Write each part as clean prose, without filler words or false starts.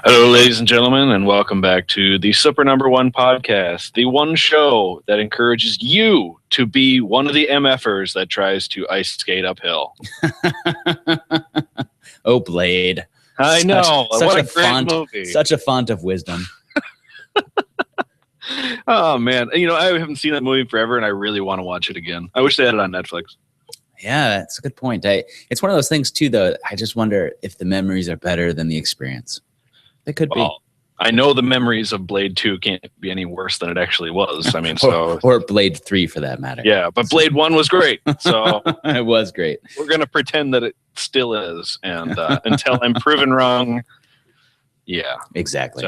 Hello, ladies and gentlemen, and welcome back to the Super Number One podcast, the one show that encourages you to be one of the MFers that tries to ice skate uphill. Oh, Blade. I know. What a great movie. Such a font of wisdom. Oh, man. You know, I haven't seen that movie forever, and I really want to watch it again. I wish they had it on Netflix. Yeah, that's a good point. It's one of those things, too, though. I just wonder if the memories are better than the experience. It could be. I know the memories of Blade 2 can't be any worse than it actually was. I mean, or Blade 3 for that matter. Yeah, but Blade 1 was great. So it was great. We're going to pretend that it still is. And until I'm proven wrong, yeah. Exactly.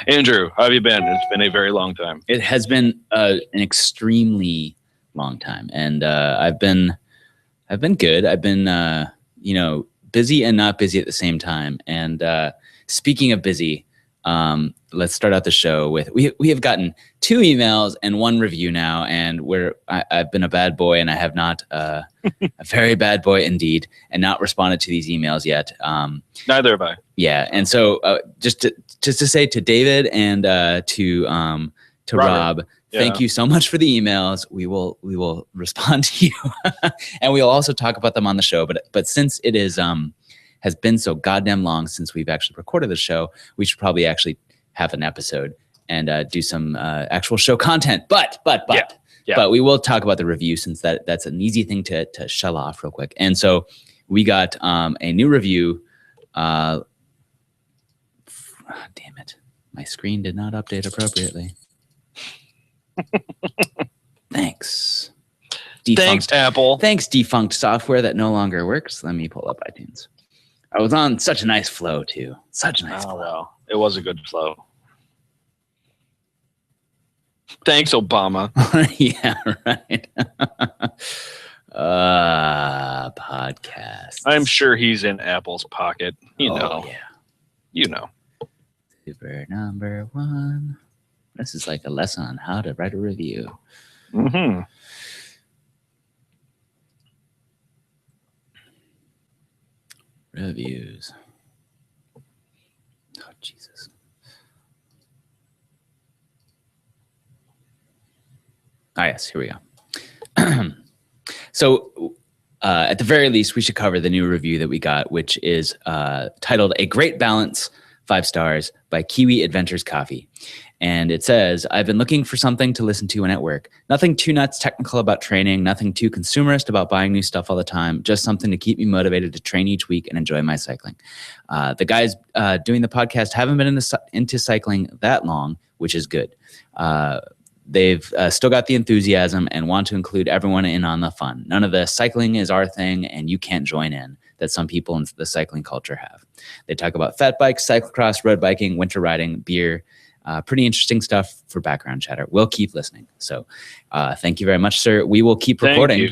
Andrew, how have you been? It's been a very long time. It has been an extremely long time. And I've been good. I've been, busy and not busy at the same time. And speaking of busy, let's start out the show with we have gotten 2 emails and 1 review now, and I've been a bad boy, and I have not a very bad boy indeed, and not responded to these emails yet. Neither have I. Yeah, and so just to say to David and to Rob, thank you so much for the emails. We will respond to you, and we'll also talk about them on the show. But since it is has been so goddamn long since we've actually recorded the show, we should probably actually have an episode and do some actual show content. But we will talk about the review, since that's an easy thing to shell off real quick. And so we got a new review. Damn it. My screen did not update appropriately. Thanks. Thanks, Apple. Thanks, defunct software that no longer works. Let me pull up iTunes. I was on such a nice flow, too. Such a nice flow. Well, it was a good flow. Thanks, Obama. Yeah, right. Podcast. I'm sure he's in Apple's pocket. Yeah. You know. Super number one. This is like a lesson on how to write a review. Mm-hmm. Reviews. Oh, Jesus. Yes, here we go. So, at the very least, we should cover the new review that we got, which is titled A Great Balance, 5 stars, by Kiwi Adventures Coffee. And it says, I've been looking for something to listen to when at work. Nothing too nuts technical about training, nothing too consumerist about buying new stuff all the time, just something to keep me motivated to train each week and enjoy my cycling. The guys doing the podcast haven't been into cycling that long, which is good. They've still got the enthusiasm and want to include everyone in on the fun. None of the cycling is our thing and you can't join in that some people in the cycling culture have. They talk about fat bikes, cyclocross, road biking, winter riding, beer. Pretty interesting stuff for background chatter. We'll keep listening. So thank you very much, sir. We will keep recording.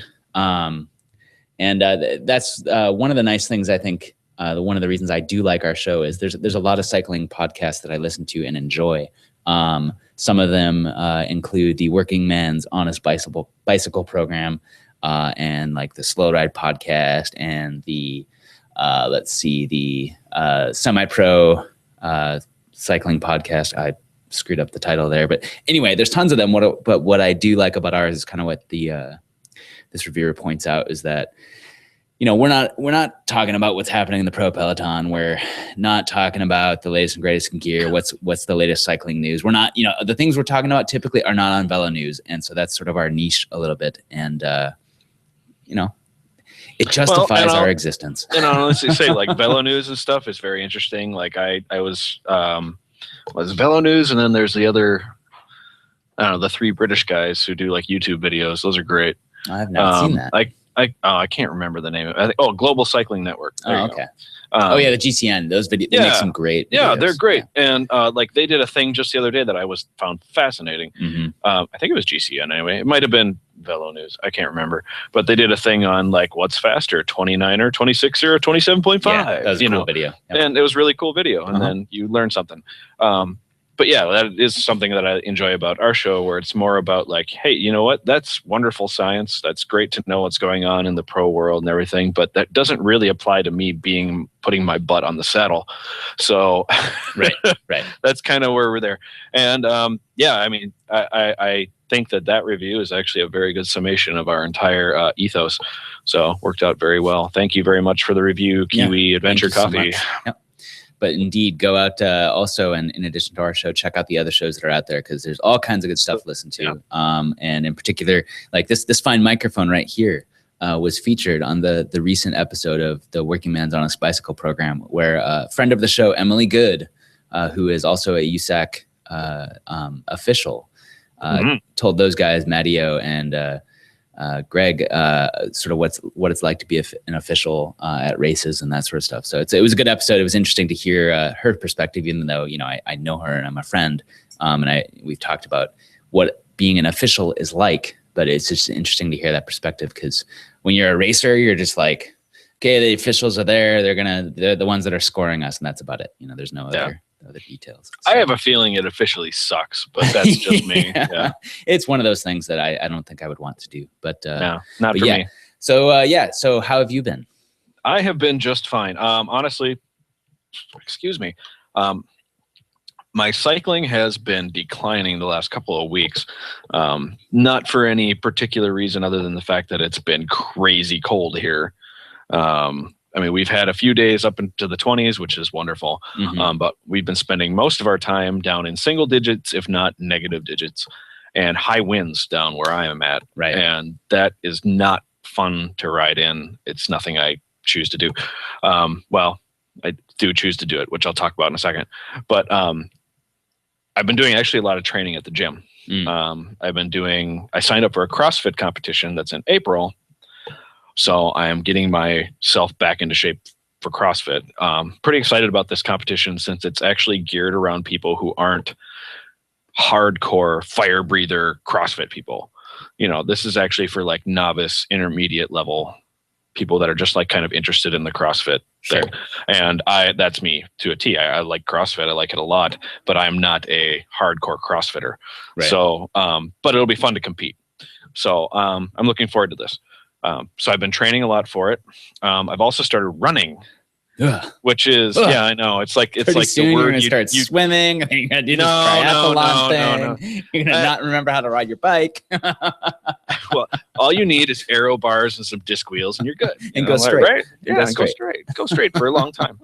And that's one of the nice things, I think. One of the reasons I do like our show is there's a lot of cycling podcasts that I listen to and enjoy. Some of them include the Working Man's Honest Bicycle program, and like the Slow Ride podcast, and the Semi-Pro cycling podcast. I screwed up the title there, but anyway, there's tons of them. But what I do like about ours is kind of what this reviewer points out is that, we're not talking about what's happening in the pro peloton. We're not talking about the latest and greatest in gear. What's the latest cycling news? We're not, the things we're talking about typically are not on Velo News. And so that's sort of our niche a little bit. And, it justifies our existence. And I'll honestly say, like, Velo News and stuff is very interesting. Like I was Velo News, and then there's the other, I don't know, the three British guys who do like YouTube videos. Those are great. I have not seen that. I can't remember the name of it. Global Cycling Network. There you okay. The GCN. Those videos, they make some great videos. Yeah, they're great. Yeah. And like they did a thing just the other day that I found fascinating. Mm-hmm. I think it was GCN anyway. It might have been Velo News. I can't remember. But they did a thing on like what's faster, 29er, 26er, or 27.5. Yeah, that was a cool video. Yep. And it was a really cool video. And then you learn something. But yeah, that is something that I enjoy about our show, where it's more about like, hey, you know what? That's wonderful science. That's great to know what's going on in the pro world and everything. But that doesn't really apply to me putting my butt on the saddle. So right. That's kind of where we're there. And I mean, I think that review is actually a very good summation of our entire ethos. So worked out very well. Thank you very much for the review, Kiwi Adventure Coffee. So yep. But indeed, go out also, and in addition to our show, check out the other shows that are out there, because there's all kinds of good stuff to listen to. Yeah. And in particular, like this fine microphone right here was featured on the recent episode of the Working Man's Honest Bicycle program, where a friend of the show, Emily Good, who is also a USAC official, told those guys, Matteo and Greg, sort of what it's like to be an official at races and that sort of stuff. So it was a good episode. It was interesting to hear her perspective, even though I know her and I'm a friend, and we've talked about what being an official is like. But it's just interesting to hear that perspective, because when you're a racer, you're just like, okay, the officials are there. They're the ones that are scoring us, and that's about it. There's no other details. So, I have a feeling it officially sucks, but that's just me. Yeah. It's one of those things that I don't think I would want to do, but no, not for me. So how have you been? I have been just fine. Honestly, excuse me. My cycling has been declining the last couple of weeks. Not for any particular reason other than the fact that it's been crazy cold here. I mean, we've had a few days up into the 20s, which is wonderful. Mm-hmm. But we've been spending most of our time down in single digits, if not negative digits, and high winds down where I am at. Right. And that is not fun to ride in. It's nothing I choose to do. Well, I do choose to do it, which I'll talk about in a second. But I've been doing actually a lot of training at the gym. I signed up for a CrossFit competition that's in April. So I am getting myself back into shape for CrossFit. Pretty excited about this competition, since it's actually geared around people who aren't hardcore fire breather CrossFit people. This is actually for like novice, intermediate level people that are just like kind of interested in the CrossFit thing. And that's me to a T. I like CrossFit. I like it a lot, but I'm not a hardcore CrossFitter. Right. So, but it'll be fun to compete. So I'm looking forward to this. So I've been training a lot for it. I've also started running, which is, I know. It's like soon the word you're going to start swimming. And you're going to do this triathlon thing. No. You're going to not remember how to ride your bike. Well, all you need is aero bars and some disc wheels, and you're good. And go straight. Right? Yeah, go straight. Go straight for a long time.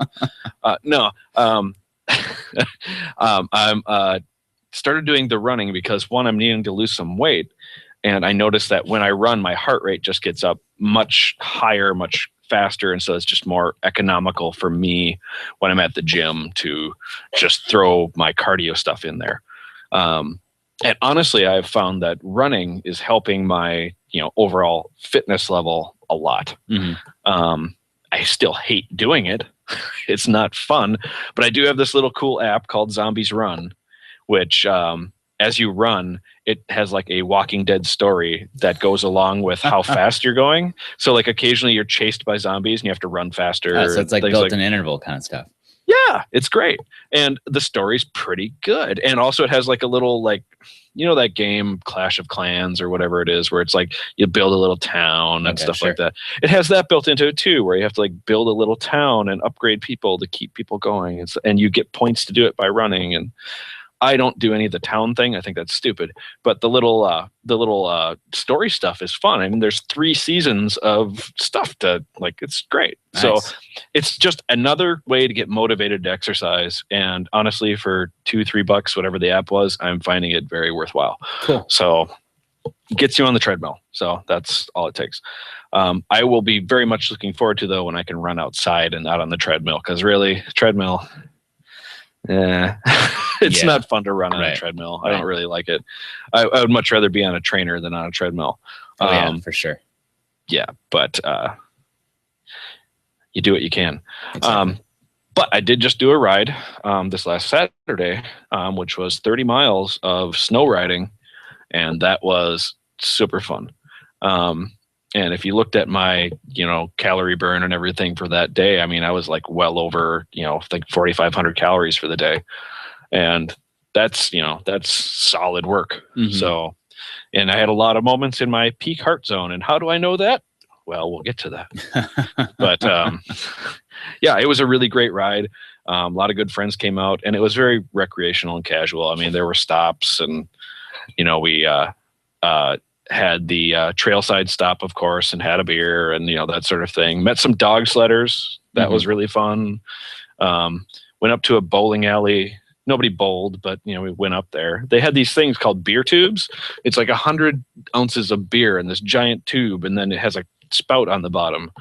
I'm started doing the running because, one, I'm needing to lose some weight. And I noticed that when I run, my heart rate just gets up much higher, much faster. And so it's just more economical for me when I'm at the gym to just throw my cardio stuff in there. And honestly, I've found that running is helping my, overall fitness level a lot. Mm-hmm. I still hate doing it. It's not fun, but I do have this little cool app called Zombies Run, which, as you run, it has like a Walking Dead story that goes along with how fast you're going. So like occasionally you're chased by zombies and you have to run faster. So it's like built-in interval kind of stuff. Yeah, it's great. And the story's pretty good. And also it has like a little like, you know, that game Clash of Clans or whatever it is, where it's like you build a little town and stuff like that. It has that built into it too, where you have to like build a little town and upgrade people to keep people going. And you get points to do it by running. And I don't do any of the town thing. I think that's stupid. But the little story stuff is fun. I mean, there's 3 seasons of stuff to like. It's great. Nice. So it's just another way to get motivated to exercise. And honestly, for $2-3, whatever the app was, I'm finding it very worthwhile. Cool. So it gets you on the treadmill. So that's all it takes. I will be very much looking forward to though when I can run outside and not on the treadmill, because really treadmill. Yeah, it's not fun to run on a treadmill. I don't really like it. I would much rather be on a trainer than on a treadmill. Yeah, for sure. Yeah, but you do what you can. Exactly. But I did just do a ride this last Saturday, which was 30 miles of snow riding, and that was super fun. And if you looked at my, calorie burn and everything for that day, I mean, I was like well over, like 4,500 calories for the day. And that's solid work. Mm-hmm. So, and I had a lot of moments in my peak heart zone. And how do I know that? Well, we'll get to that. But yeah, it was a really great ride. A lot of good friends came out, and it was very recreational and casual. I mean, there were stops, and, we had the trailside stop, of course, and had a beer and, that sort of thing. Met some dog sledders. That was really fun. Went up to a bowling alley. Nobody bowled, but, we went up there. They had these things called beer tubes. It's like 100 ounces of beer in this giant tube, and then it has a spout on the bottom.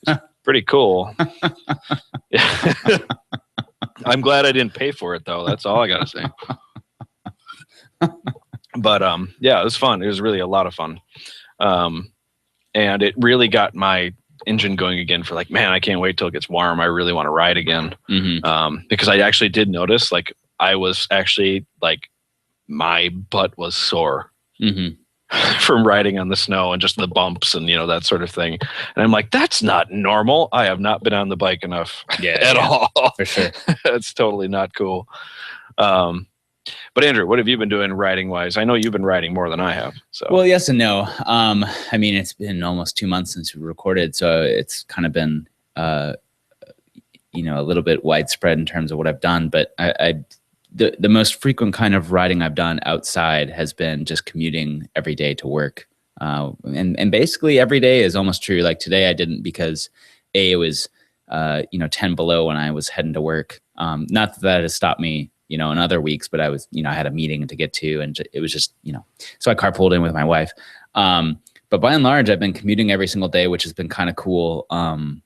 It's pretty cool. I'm glad I didn't pay for it, though. That's all I got to say. But yeah, it was fun. It was really a lot of fun. And it really got my engine going again for like, man, I can't wait till it gets warm. I really want to ride again. Mm-hmm. Because I actually did notice, like, I was actually like, my butt was sore from riding on the snow and just the bumps and, that sort of thing. And I'm like, that's not normal. I have not been on the bike enough at all. For sure. That's totally not cool. But Andrew, what have you been doing riding wise? I know you've been riding more than I have. So well, yes and no. I mean, it's been almost 2 months since we recorded, so it's kind of been a little bit widespread in terms of what I've done. But the most frequent kind of riding I've done outside has been just commuting every day to work. And basically every day is almost true. Like today I didn't because it was 10 below when I was heading to work. Not that has stopped me in other weeks, but I was, I had a meeting to get to, and it was just, so I carpooled in with my wife. But by and large, I've been commuting every single day, which has been kind of cool. And,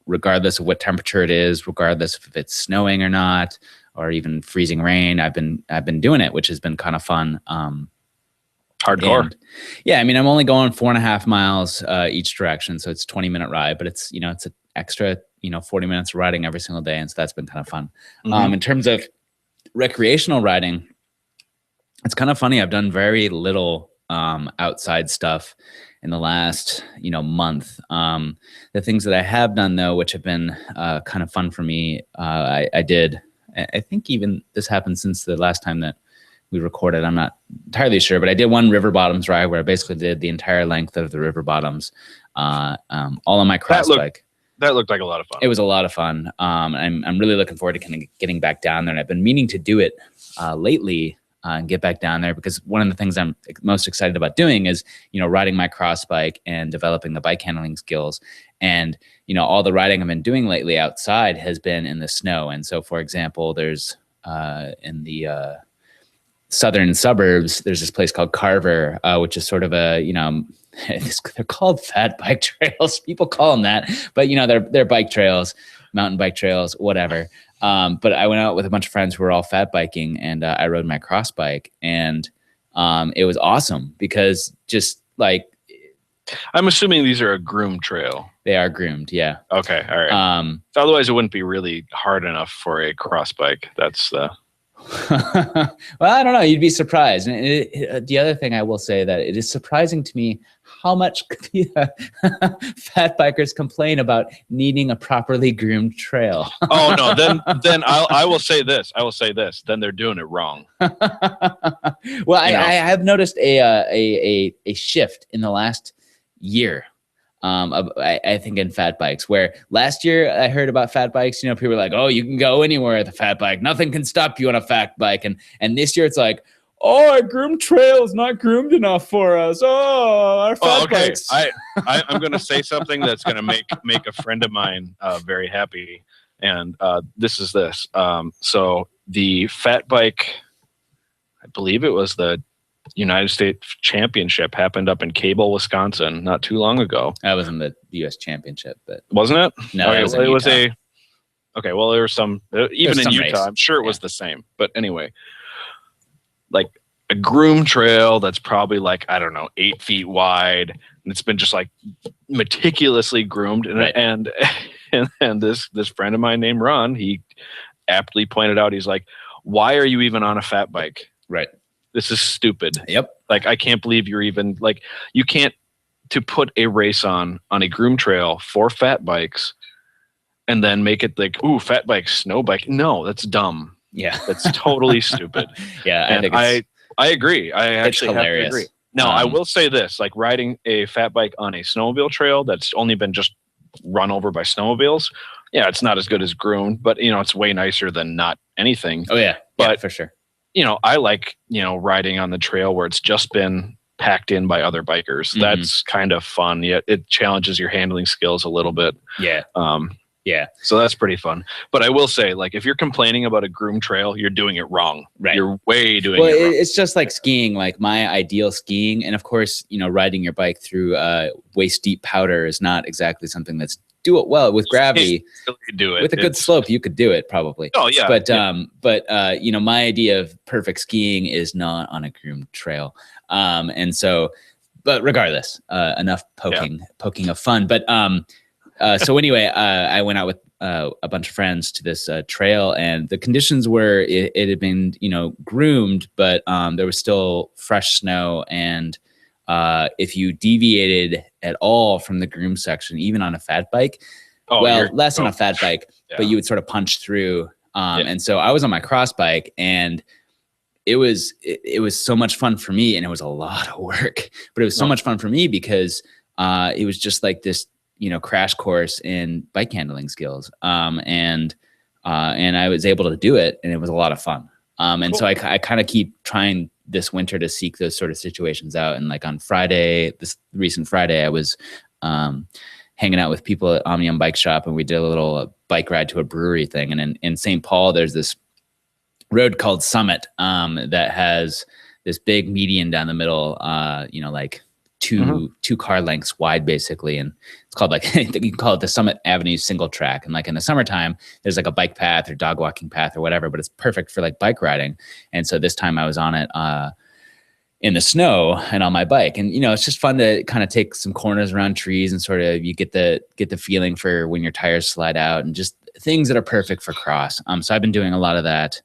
regardless of what temperature it is, regardless if it's snowing or not, or even freezing rain, I've been doing it, which has been kind of fun. Hardcore. And, yeah. I mean, I'm only going 4.5 miles each direction. So it's 20-minute ride, but it's an extra 40 minutes of riding every single day. And so that's been kind of fun. Mm-hmm. In terms of recreational riding, it's kind of funny. I've done very little outside stuff in the last, month. The things that I have done though, which have been kind of fun for me, I did, I think even this happened since the last time that we recorded. I'm not entirely sure, but I did one river bottoms ride where I basically did the entire length of the river bottoms, all on my cross bike. That looked like a lot of fun. It was a lot of fun. I'm really looking forward to kind of getting back down there. And I've been meaning to do it lately and get back down there, because one of the things I'm most excited about doing is, riding my cross bike and developing the bike handling skills. And, all the riding I've been doing lately outside has been in the snow. And so, for example, there's in the southern suburbs, there's this place called Carver, which is sort of a, they're called fat bike trails. People call them that, but they're bike trails, mountain bike trails, whatever. But I went out with a bunch of friends who were all fat biking, and I rode my cross bike, and it was awesome because just like, I'm assuming these are a groomed trail. They are groomed. Yeah. Okay. All right. Otherwise it wouldn't be really hard enough for a cross bike. That's the. Well, I don't know. You'd be surprised. And the other thing I will say that it is surprising to me how much fat bikers complain about needing a properly groomed trail. Oh no, then I will say this. Then they're doing it wrong. Well, I have noticed a shift in the last year. I think in fat bikes, where last year I heard about fat bikes, people were like, oh, you can go anywhere with a fat bike. Nothing can stop you on a fat bike. And this year it's like, oh, our groomed trail is not groomed enough for us. Oh, our fat bikes. I'm going to say something that's going to make a friend of mine very happy. And this is this. So the fat bike, I believe it was the United States Championship, happened up in Cable, Wisconsin, not too long ago. That wasn't the U.S. Championship, but wasn't it? No, okay, it was a. Okay, well, there was some even in Utah. Race. I'm sure it was the same, but anyway, like a groomed trail that's probably like, I don't know, 8 feet wide, and it's been just like meticulously groomed. And and this friend of mine named Ron, he aptly pointed out, he's like, why are you even on a fat bike? Right. This is stupid. Yep. Like, I can't believe you're even like, you can't, to put a race on a groomed trail for fat bikes and then make it like, ooh, fat bike, snow bike. No, that's dumb. Yeah. That's totally stupid. Yeah. And I agree. I actually have to agree. Now, I will say this, like riding a fat bike on a snowmobile trail that's only been just run over by snowmobiles. Yeah, it's not as good as groomed, but it's way nicer than not anything. Oh yeah. But yeah, for sure. I like, riding on the trail where it's just been packed in by other bikers. Mm-hmm. That's kind of fun. Yeah, it challenges your handling skills a little bit. Yeah. Yeah. So that's pretty fun. But I will say, like, if you're complaining about a groomed trail, you're doing it wrong. Right. You're way doing it wrong. It's just like skiing, like my ideal skiing. And of course, riding your bike through waist deep powder is not exactly something that's do it well with gravity. Do it with a good slope. You could do it probably. Oh yeah. But my idea of perfect skiing is not on a groomed trail. And so, but regardless, enough poking of fun. But so anyway, I went out with a bunch of friends to this trail, and the conditions were it had been groomed, but there was still fresh snow, and if you deviated at all from the groom section, even on a fat bike, less on a fat bike, but you would sort of punch through. And so I was on my cross bike, and it was so much fun for me, and it was a lot of work, but it was so much fun for me because it was just like this, crash course in bike handling skills. And I was able to do it, and it was a lot of fun. And so I kind of keep trying this winter to seek those sort of situations out. And like on Friday, this recent Friday, I was hanging out with people at Omnium Bike Shop, and we did a little bike ride to a brewery thing. And in St. Paul, there's this road called Summit that has this big median down the middle, like two car lengths wide, basically. And it's called like, you can call it the Summit Avenue single track. And like in the summertime, there's like a bike path or dog walking path or whatever, but it's perfect for like bike riding. And so this time I was on it in the snow and on my bike. And, it's just fun to kind of take some corners around trees and sort of, you get the feeling for when your tires slide out and just things that are perfect for cross. So I've been doing a lot of that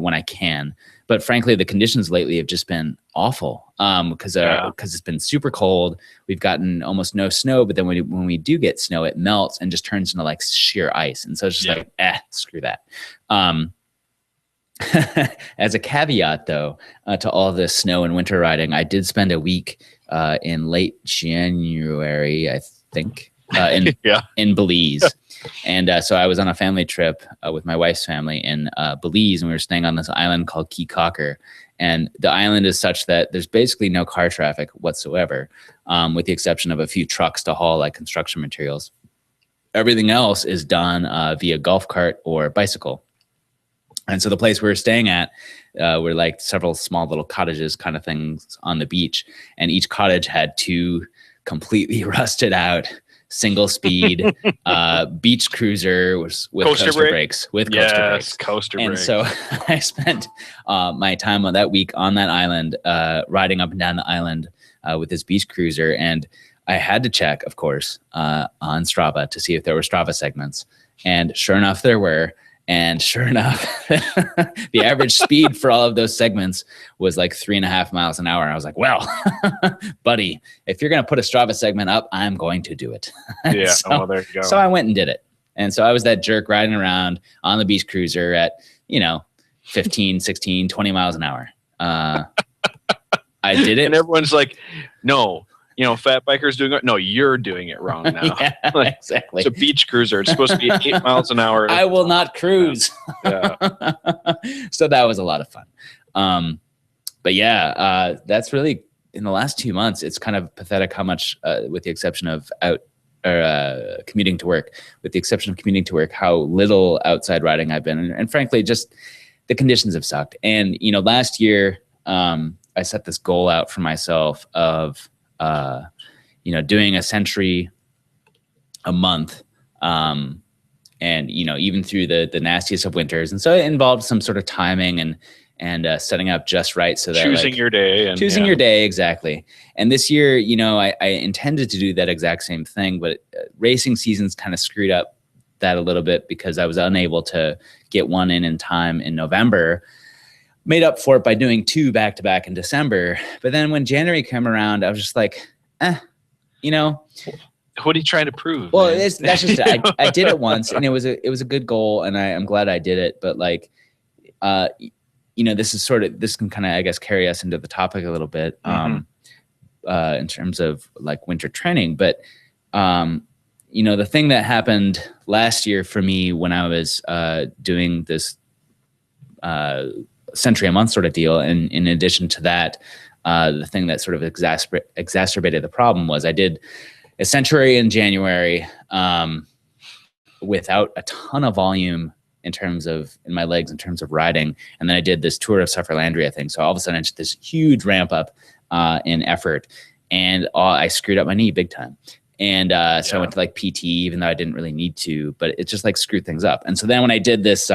when I can. But frankly, the conditions lately have just been awful because it's been super cold. We've gotten almost no snow, but then when we do get snow, it melts and just turns into like sheer ice. And so it's just like, screw that. As a caveat, though, to all this snow and winter riding, I did spend a week in late January, I think, in Belize. And so I was on a family trip with my wife's family in Belize, and we were staying on this island called Key Cocker. And the island is such that there's basically no car traffic whatsoever, with the exception of a few trucks to haul like construction materials. Everything else is done via golf cart or bicycle. And so the place we were staying at were like several small little cottages kind of things on the beach. And each cottage had 2 completely rusted out single speed beach cruiser with coaster brakes. Coaster and brakes. So I spent my time on that week on that island, riding up and down the island with this beach cruiser. And I had to check, of course, on Strava to see if there were Strava segments. And sure enough, there were. And sure enough, the average speed for all of those segments was like 3.5 miles an hour. And I was like, well, buddy, if you're going to put a Strava segment up, I'm going to do it. Yeah. Well, there you go. So I went and did it. And so I was that jerk riding around on the Beast Cruiser at, 15, 16, 20 miles an hour. I did it. And everyone's like, no, fat biker's doing it. No, you're doing it wrong now. Yeah, exactly. It's a beach cruiser. It's supposed to be 8 miles an hour. I will not cruise. Yeah. So that was a lot of fun. But yeah, that's really in the last 2 months, it's kind of pathetic how much, with the exception of commuting to work, how little outside riding I've been. And frankly, just the conditions have sucked. And, last year, I set this goal out for myself of, doing a century a month. And, even through the nastiest of winters. And so it involved some sort of timing and setting up just right. So that choosing your day. Your day. Exactly. And this year, I intended to do that exact same thing, but racing seasons kind of screwed up that a little bit because I was unable to get one in time in November. Made up for it by doing 2 back-to-back in December. But then when January came around, I was just like, What are you trying to prove? Well, that's just it. I did it once, and it was a good goal, and I'm glad I did it. But this can kind of, I guess, carry us into the topic a little bit in terms of like winter training. But the thing that happened last year for me when I was doing this century a month sort of deal, and in addition to that, the thing that sort of exacerbated the problem was I did a century in January without a ton of volume in my legs in terms of riding, and then I did this Tour of Sufferlandria thing. So all of a sudden, I did this huge ramp up in effort, and I screwed up my knee big time. And so I went to like PT, even though I didn't really need to, but it just like screwed things up. And so then when I did this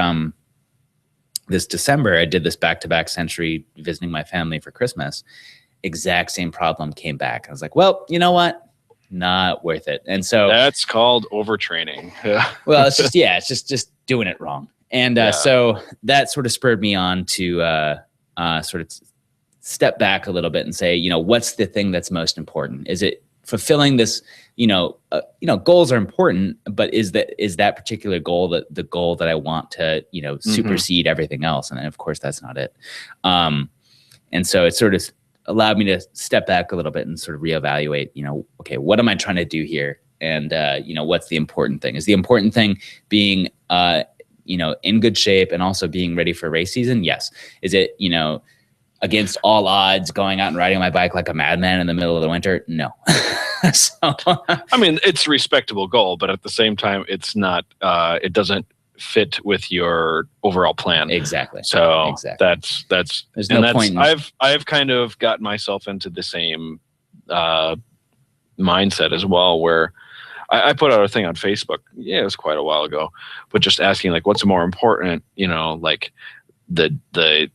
this December, I did this back-to-back century visiting my family for Christmas. Exact same problem came back. I was like, well, you know what? Not worth it. And so that's called overtraining. Yeah. Well, it's just doing it wrong. And so that sort of spurred me on to sort of step back a little bit and say, what's the thing that's most important? Is it fulfilling this, goals are important, but is that particular goal the goal that I want to, supersede everything else? And then of course that's not it. And so it sort of allowed me to step back a little bit and sort of reevaluate, okay, what am I trying to do here? And, what's the important thing? Is the important thing being, in good shape and also being ready for race season? Yes. Is it, against all odds, going out and riding my bike like a madman in the middle of the winter? No. So, I mean, it's a respectable goal, but at the same time, it's not, it doesn't fit with your overall plan. Exactly. So that's, there's no point. I've kind of gotten myself into the same, mindset as well, where I put out a thing on Facebook. Yeah, it was quite a while ago, but just asking like, what's more important, like the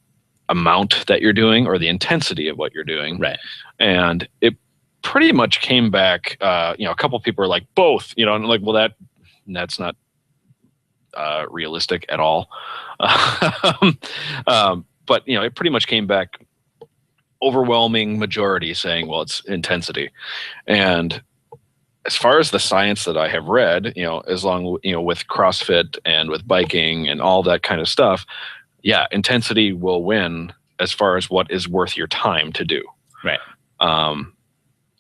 amount that you're doing or the intensity of what you're doing. Right. And it pretty much came back, a couple people are like both, and I'm like, well, that's not realistic at all. But it pretty much came back overwhelming majority saying, well, it's intensity. And as far as the science that I have read, as long, with CrossFit and with biking and all that kind of stuff, yeah, intensity will win as far as what is worth your time to do. Right.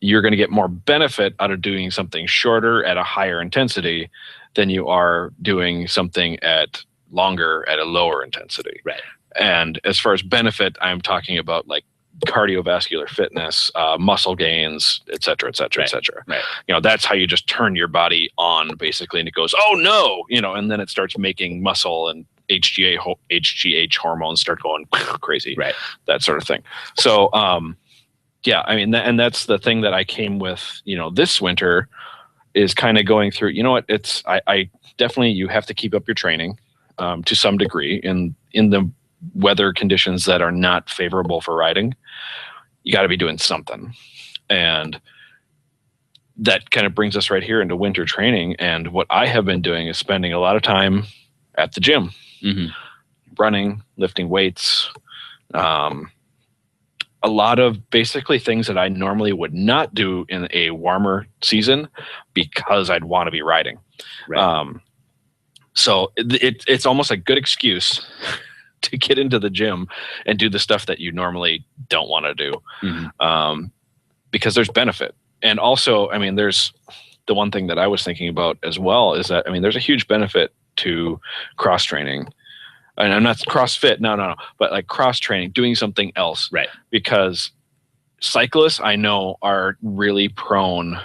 You're going to get more benefit out of doing something shorter at a higher intensity than you are doing something at longer at a lower intensity. Right. And as far as benefit, I'm talking about like cardiovascular fitness, muscle gains, et cetera, et cetera, et cetera. Right. That's how you just turn your body on basically. And it goes, oh no, and then it starts making muscle and HGH hormones start going crazy. Right. That sort of thing. So, yeah, I mean, and that's the thing that I came with, this winter is kind of going through, I definitely, you have to keep up your training to some degree in the weather conditions that are not favorable for riding. You got to be doing something. And that kind of brings us right here into winter training. And what I have been doing is spending a lot of time at the gym. Mm-hmm. running, lifting weights, a lot of basically things that I normally would not do in a warmer season because I'd want to be riding. Right. So it's almost a good excuse to get into the gym and do the stuff that you normally don't want to do, because there's benefit. And also, I mean, there's the one thing that I was thinking about as well is that, I mean, there's a huge benefit to cross training. And I'm not CrossFit, no, but like cross training, doing something else. Right. Because cyclists I know are really prone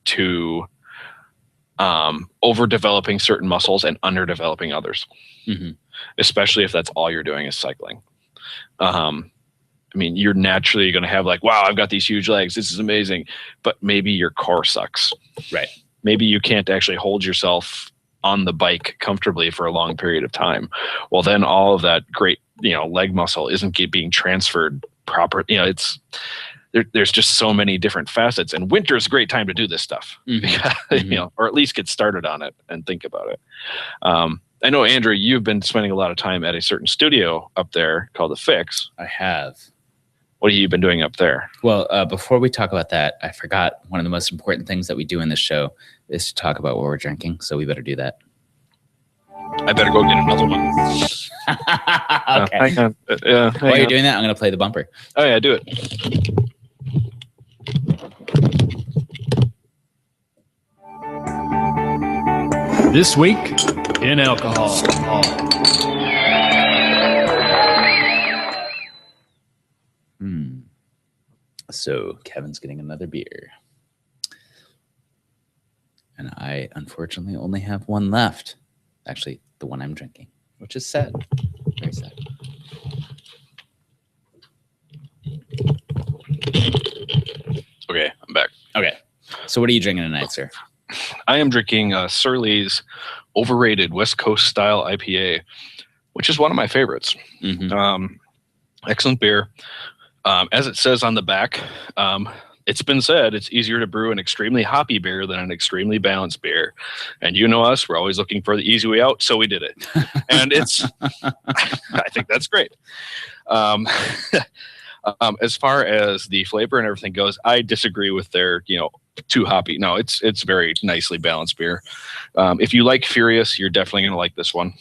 to overdeveloping certain muscles and underdeveloping others, especially if that's all you're doing is cycling. I mean, you're naturally going to have like, wow, I've got these huge legs. This is amazing. But maybe your core sucks. Right. Maybe you can't actually hold yourself on the bike comfortably for a long period of time. Well, then all of that great, leg muscle isn't being transferred proper. There's just so many different facets, and winter is a great time to do this stuff, because, or at least get started on it and think about it. I know, Andrew, you've been spending a lot of time at a certain studio up there called The Fix. I have. What have you been doing up there? Well, before we talk about that, I forgot one of the most important things that we do in this show is to talk about what we're drinking. So we better do that. I better go get another one. Okay. While you're doing that, I'm going to play the bumper. Oh, yeah, do it. This week in alcohol. So Kevin's getting another beer. And I unfortunately only have one left. Actually, the one I'm drinking, which is sad. Very sad. Okay, I'm back. Okay. So what are you drinking tonight, sir? I am drinking Surly's overrated West Coast style IPA, which is one of my favorites. Excellent beer. As it says on the back, it's been said it's easier to brew an extremely hoppy beer than an extremely balanced beer. And you know us, we're always looking for the easy way out, so we did it. And I think that's great. As far as the flavor and everything goes, I disagree with their, too hoppy. No, it's very nicely balanced beer. If you like Furious, you're definitely going to like this one.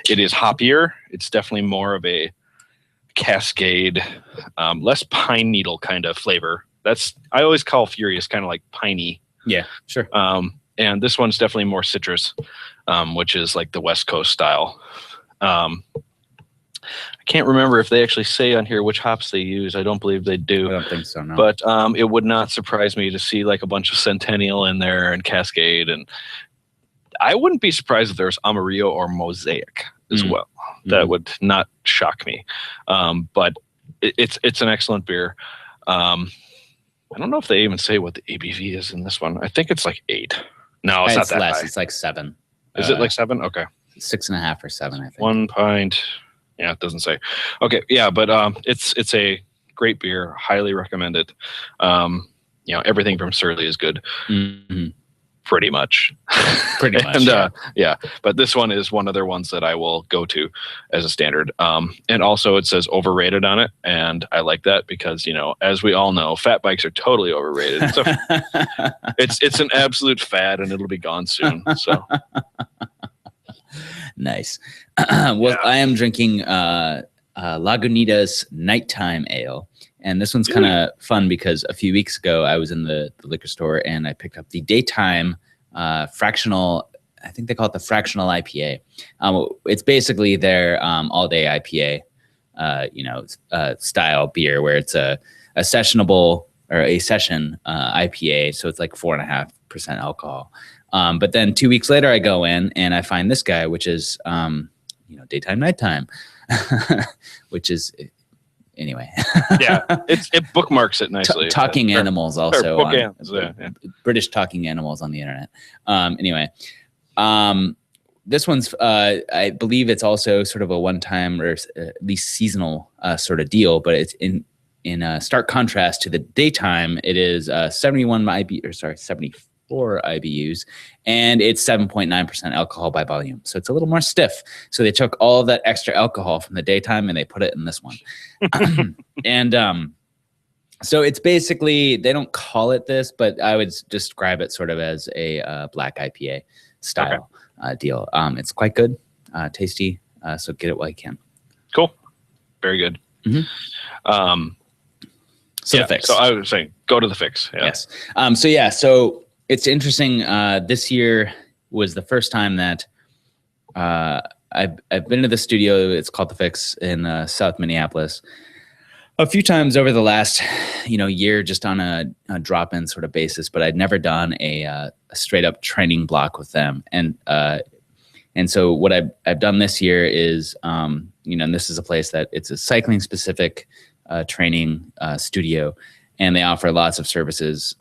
It is hoppier. It's definitely more of a Cascade, less pine needle kind of flavor. I always call Furious kind of like piney. Yeah, sure. And this one's definitely more citrus, which is like the West Coast style. I can't remember if they actually say on here which hops they use. I don't believe they do. I don't think so, no. But it would not surprise me to see like a bunch of Centennial in there and Cascade. And I wouldn't be surprised if there's Amarillo or Mosaic as well. That would not shock me. But it's an excellent beer. I don't know if they even say what the ABV is in this one. I think it's like 8. No, it's not that less. high. It's like 7. Is it like 7? Okay. 6.5 or 7, I think. 1 pint. Yeah, it doesn't say. Okay, yeah, but it's a great beer. Highly recommend it. Everything from Surly is good. Pretty much. Pretty much. And yeah, but this one is one of their ones that I will go to as a standard. And also it says overrated on it, and I like that because, as we all know, fat bikes are totally overrated. So it's an absolute fad, and it'll be gone soon. So nice. Well, I am drinking Lagunitas Nighttime Ale. And this one's kind of fun because a few weeks ago I was in the liquor store and I picked up the daytime fractional, I think they call it the fractional IPA. It's basically their all-day IPA, style beer where it's a sessionable or a session IPA. So it's like 4.5% alcohol. But then 2 weeks later I go in and I find this guy, which is, daytime, nighttime, which is... Anyway, yeah, it bookmarks it nicely. Talking animals also on, British talking animals on the internet. Anyway, this one's I believe it's also sort of a one-time or at least seasonal sort of deal, but it's in stark contrast to the daytime. It is 71 IBU, or sorry, 70. IBUs, and it's 7.9% alcohol by volume. So it's a little more stiff. So they took all of that extra alcohol from the daytime and they put it in this one. And so it's basically, they don't call it this, but I would describe it sort of as a black IPA style deal. It's quite good, tasty. So get it while you can. Cool. Very good. So the fix. So I was saying, go to the fix. Yeah. Yes. So it's interesting. This year was the first time that I've been to the studio. It's called the Fix in South Minneapolis a few times over the last year, just on a drop-in sort of basis. But I'd never done a straight up training block with them. And so what I've done this year is, and this is a place that it's a cycling specific training studio, and they offer lots of services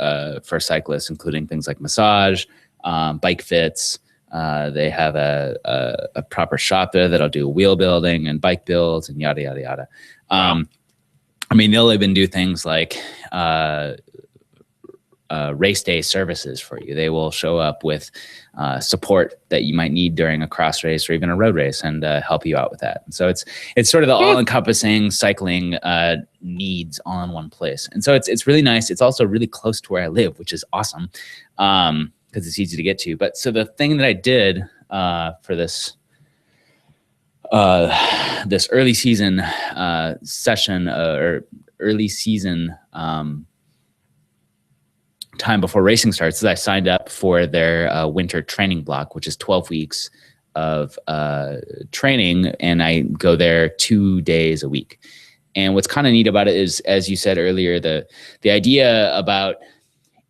for cyclists, including things like massage, bike fits. They have a proper shop there that'll do wheel building and bike builds and yada, yada, yada. Wow. They'll even do things like race day services for you. They will show up with support that you might need during a cross race or even a road race and help you out with that. And so it's sort of the all-encompassing cycling needs all in one place. And so it's really nice. It's also really close to where I live, which is awesome because it's easy to get to. But so the thing that I did for this this early season session or early season time before racing starts is I signed up for their winter training block, which is 12 weeks of training, and I go there 2 days a week. And what's kind of neat about it is, as you said earlier, the idea about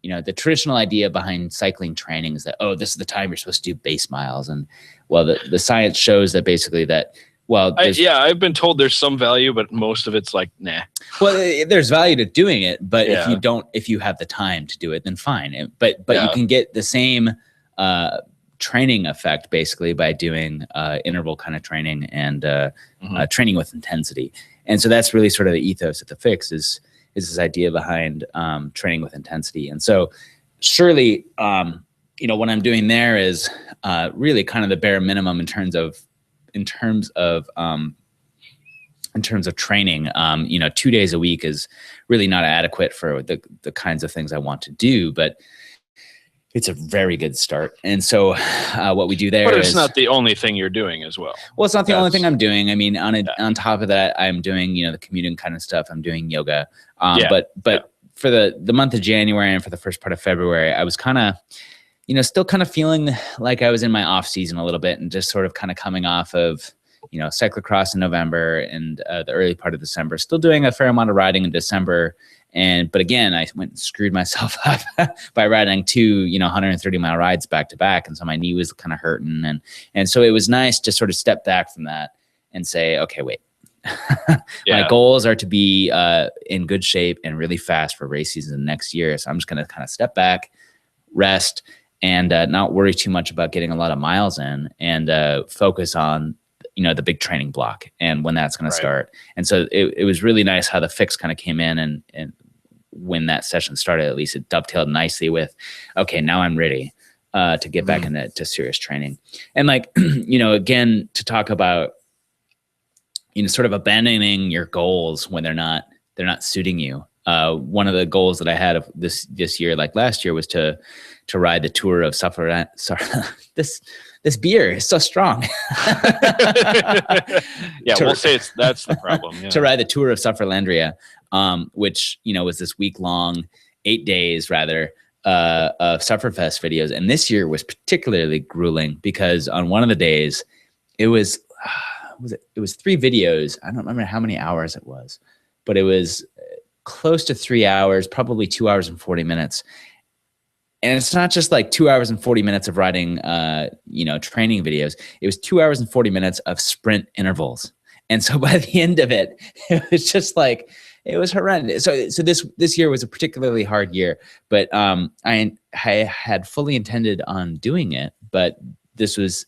the traditional idea behind cycling training is that, this is the time you're supposed to do base miles. And well, the science shows that basically that, I've been told there's some value, but most of it's like, nah. Well, there's value to doing it, but if you have the time to do it, then fine. But you can get the same training effect basically by doing interval kind of training and training with intensity. And so that's really sort of the ethos at the Fix is this idea behind training with intensity. And so surely, what I'm doing there is really kind of the bare minimum in terms of training. 2 days a week is really not adequate for the kinds of things I want to do, but it's a very good start. And so what we do there is... But it's not the only thing you're doing as well. Well, it's not the only thing I'm doing. On top of that, I'm doing, the commuting kind of stuff. I'm doing yoga. But for the month of January and for the first part of February, I was kind of, still kind of feeling like I was in my off season a little bit and just sort of kind of coming off of, cyclocross in November and the early part of December, still doing a fair amount of riding in December. But again, I went and screwed myself up by riding 2, 130-mile rides back to back. And so my knee was kind of hurting. And so it was nice to sort of step back from that and say, okay, wait, my goals are to be in good shape and really fast for race season next year. So I'm just going to kind of step back, rest, and not worry too much about getting a lot of miles in and focus on, the big training block and when that's going to start. And so it was really nice how the Fix kind of came in and when that session started, at least it dovetailed nicely with, okay, now I'm ready to get back into serious training. And again, to talk about, sort of abandoning your goals when they're not suiting you. One of the goals that I had of this year, like last year, was to ride the Tour of This beer is so strong. We'll say that's the problem. Yeah. To ride the Tour of Sufferlandria, which was this week-long, 8 days rather, of Sufferfest videos. And this year was particularly grueling because on one of the days, it was 3 videos. I don't remember how many hours it was, but it was close to 3 hours, probably 2 hours and 40 minutes. And it's not just like 2 hours and 40 minutes of riding, training videos. It was 2 hours and 40 minutes of sprint intervals. And so by the end of it, it was just like, it was horrendous. So this year was a particularly hard year, but I had fully intended on doing it, but this was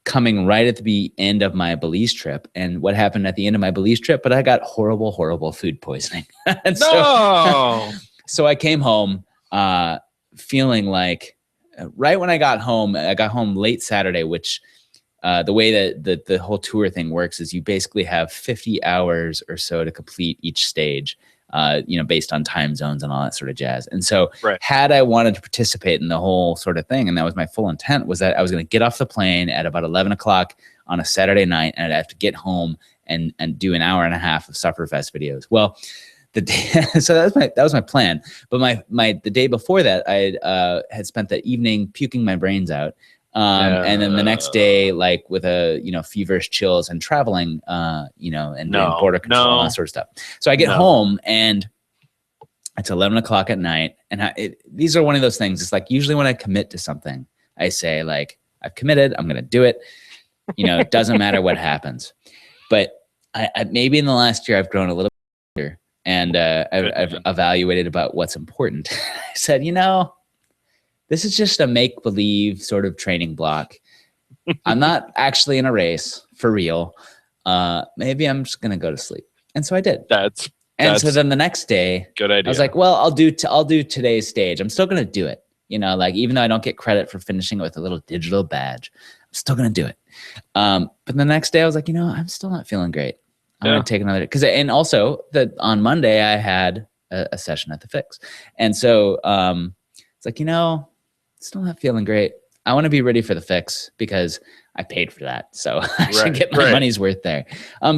coming right at the end of my Belize trip. And what happened at the end of my Belize trip? But I got horrible food poisoning. So I came home, feeling like right when I got home late Saturday, which the way that the whole tour thing works is you basically have 50 hours or so to complete each stage, based on time zones and all that sort of jazz. And so had I wanted to participate in the whole sort of thing, and that was my full intent, was that I was going to get off the plane at about 11 o'clock on a Saturday night, and I'd have to get home and do an hour and a half of Sufferfest videos. Well, the day, so that was my plan. But the day before that, I had spent that evening puking my brains out. And then the next day, like with feverish chills and traveling, and doing border control and that sort of stuff. So I get home and it's 11 o'clock at night. And these are one of those things. It's like, usually when I commit to something, I say like, I've committed, I'm going to do it. It doesn't matter what happens. But I maybe in the last year, I've grown a little bit and I've evaluated about what's important. I said, this is just a make-believe sort of training block. I'm not actually in a race for real. Maybe I'm just going to go to sleep. And so I did. So then the next day, good idea. I was like, well, I'll do today's stage. I'm still going to do it. Even though I don't get credit for finishing it with a little digital badge, I'm still going to do it. But the next day I was like, I'm still not feeling great. I'm going to take another, and also on Monday I had a session at the Fix. And so it's like, still not feeling great. I want to be ready for the Fix because I paid for that. So I should get my money's worth there.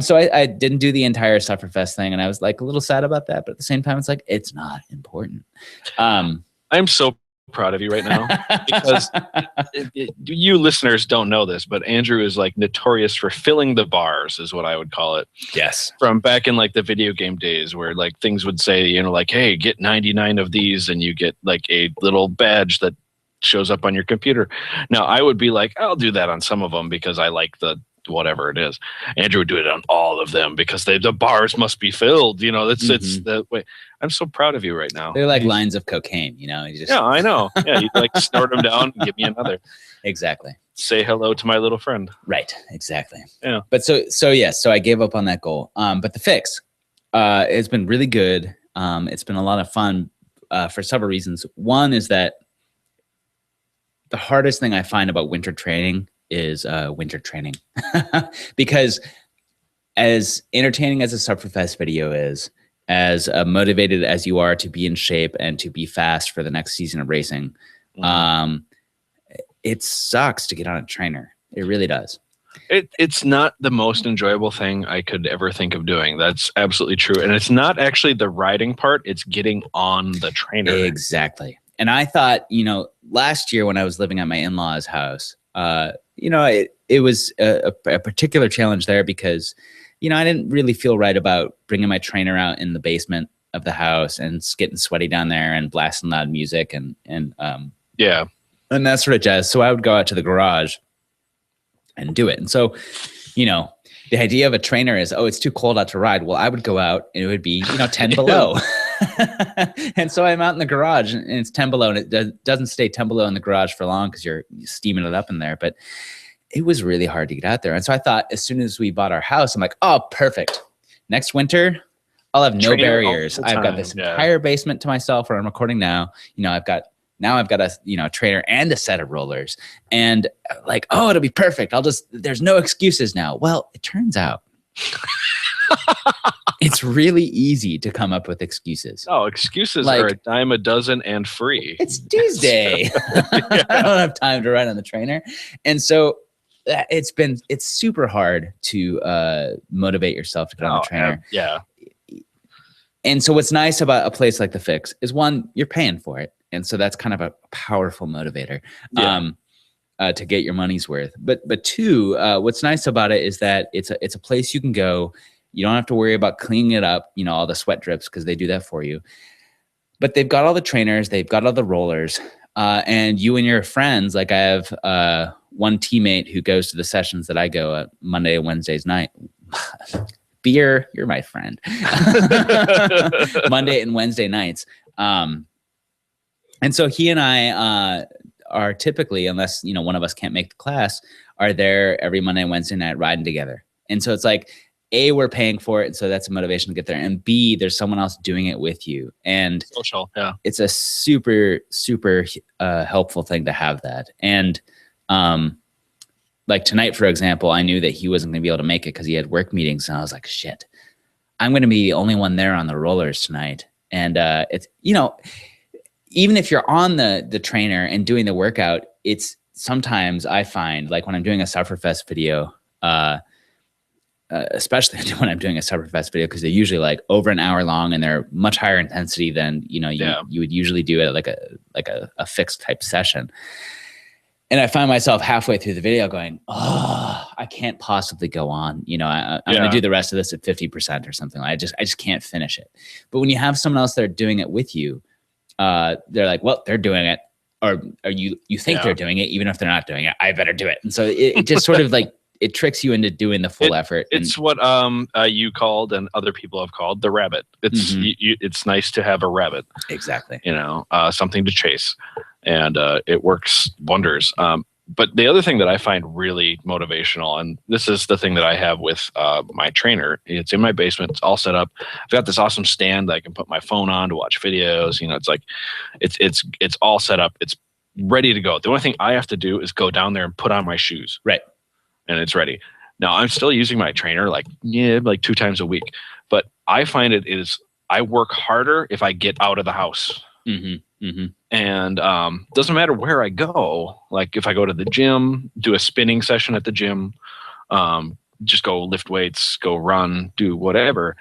So I didn't do the entire Sufferfest thing. And I was like a little sad about that. But at the same time, it's like, it's not important. I'm so proud of you right now because you listeners don't know this, but Andrew is like notorious for filling the bars is what I would call it. Yes. From back in like the video game days where like things would say, like, hey, get 99 of these and you get like a little badge that shows up on your computer. Now I would be like, I'll do that on some of them because I like the whatever it is. Andrew would do it on all of them because the bars must be filled. It's the way. I'm so proud of you right now. They're like lines of cocaine, You just yeah, I know. Yeah, you like snort them down and give me another. Exactly. Say hello to my little friend. Right. Exactly. Yeah. But so I gave up on that goal. But the Fix, it's been really good. It's been a lot of fun for several reasons. One is that the hardest thing I find about winter training is winter training because as entertaining as a Sufferfest video is, as motivated as you are to be in shape and to be fast for the next season of racing, it sucks to get on a trainer. It really does. It's not the most enjoyable thing I could ever think of doing. That's absolutely true. And it's not actually the riding part. It's getting on the trainer. Exactly. And I thought, last year when I was living at my in-laws' house, it was a particular challenge there because, I didn't really feel right about bringing my trainer out in the basement of the house and getting sweaty down there and blasting loud music and that sort of jazz. So I would go out to the garage and do it. And so, the idea of a trainer is, it's too cold out to ride. Well, I would go out and it would be, 10 below. And so I'm out in the garage and it's 10 below and it doesn't stay 10 below in the garage for long because you're steaming it up in there. But it was really hard to get out there. And so I thought as soon as we bought our house, I'm like, oh, perfect. Next winter, I'll have no barriers. I've got this entire basement to myself where I'm recording now. I've got a trainer and a set of rollers and like, oh, it'll be perfect. There's no excuses now. Well, it turns out it's really easy to come up with excuses. Oh, excuses are a dime a dozen and free. It's Tuesday. I don't have time to ride on the trainer. And so it's super hard to motivate yourself to get on the trainer. Yeah. And so what's nice about a place like the Fix is one, you're paying for it. And so that's kind of a powerful motivator to get your money's worth. But two, what's nice about it is that it's a place you can go. You don't have to worry about cleaning it up, all the sweat drips because they do that for you. But they've got all the trainers, they've got all the rollers, and you and your friends, like I have one teammate who goes to the sessions that I go at Monday and Wednesdays night. Beer, you're my friend. Monday and Wednesday nights. And so he and I are typically, unless, one of us can't make the class, are there every Monday and Wednesday night riding together. And so it's like, A, we're paying for it, and so that's a motivation to get there. And B, there's someone else doing it with you. And Social, yeah. it's a super, super helpful thing to have that. And like tonight, for example, I knew that he wasn't going to be able to make it because he had work meetings. And I was like, shit, I'm going to be the only one there on the rollers tonight. And it's, you know, even if you're on the trainer and doing the workout, it's sometimes I find, like when I'm doing a Sufferfest video, especially when I'm doing a Sufferfest video, because they're usually like over an hour long and they're much higher intensity than, you know, you would usually do it like a fixed type session. And I find myself halfway through the video going, oh, I can't possibly go on. You know, I'm going to do the rest of this at 50% or something. I just can't finish it. But when you have someone else there doing it with you, they're like, well, they're doing it. Or you think they're doing it, even if they're not doing it, I better do it. And so it just sort of like, it tricks you into doing the full effort. It's what you called and other people have called the rabbit. It's it's nice to have a rabbit. Exactly. You know, something to chase. And it works wonders. But the other thing that I find really motivational, and this is the thing that I have with my trainer, it's in my basement, it's all set up. I've got this awesome stand that I can put my phone on to watch videos. You know, it's like, it's all set up. It's ready to go. The only thing I have to do is go down there and put on my shoes. Right. And it's ready. Now I'm still using my trainer like 2 times a week, but I find I work harder if I get out of the house. And doesn't matter where I go. Like if I go to the gym, do a spinning session at the gym, just go lift weights, go run, do whatever.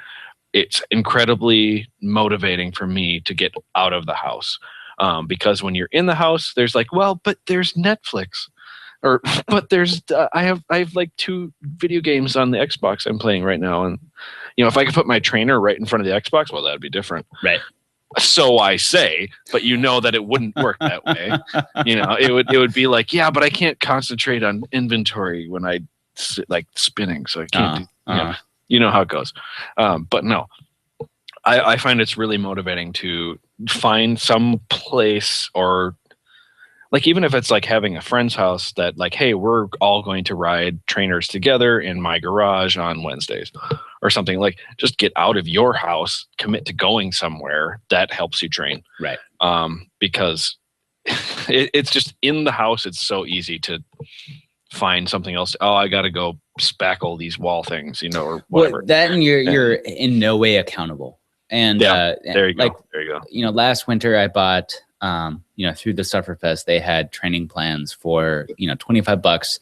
It's incredibly motivating for me to get out of the house. Because when you're in the house, there's like, well, but there's Netflix. But there's I have like 2 video games on the Xbox I'm playing right now, and you know, if I could put my trainer right in front of the Xbox, well, that'd be different. Right. So I say, but you know that it wouldn't work that way. You know, it would be like, yeah, but I can't concentrate on inventory when I like spinning, so I can't. You know how it goes. But no, I find it's really motivating to find some place, or like even if it's like having a friend's house that like, hey, we're all going to ride trainers together in my garage on Wednesdays or something, like just get out of your house, commit to going somewhere that helps you train. Right. Because it's just in the house. It's so easy to find something else. Oh, I got to go spackle these wall things, you know, or whatever. Well, that and you're in no way accountable. And there you go. Like, there you go. You know, last winter I bought, you know, through the Sufferfest, they had training plans for, you know, $25.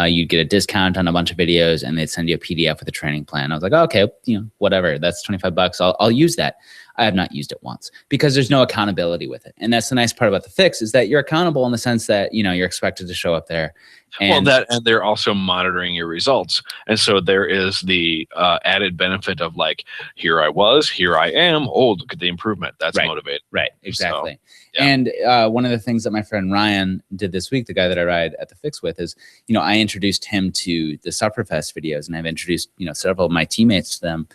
You'd get a discount on a bunch of videos and they'd send you a PDF with a training plan. I was like, oh, okay, you know, whatever, that's $25. I'll use that. I have not used it once because there's no accountability with it. And that's the nice part about the Fix, is that you're accountable in the sense that, you know, you're expected to show up there. And and they're also monitoring your results. And so there is the added benefit of like, here I was, here I am. Oh, look at the improvement. That's motivating. Right. Exactly. So, And one of the things that my friend Ryan did this week, the guy that I ride at the Fix with, is, you know, I introduced him to the Sufferfest videos, and I've introduced, you know, several of my teammates to them.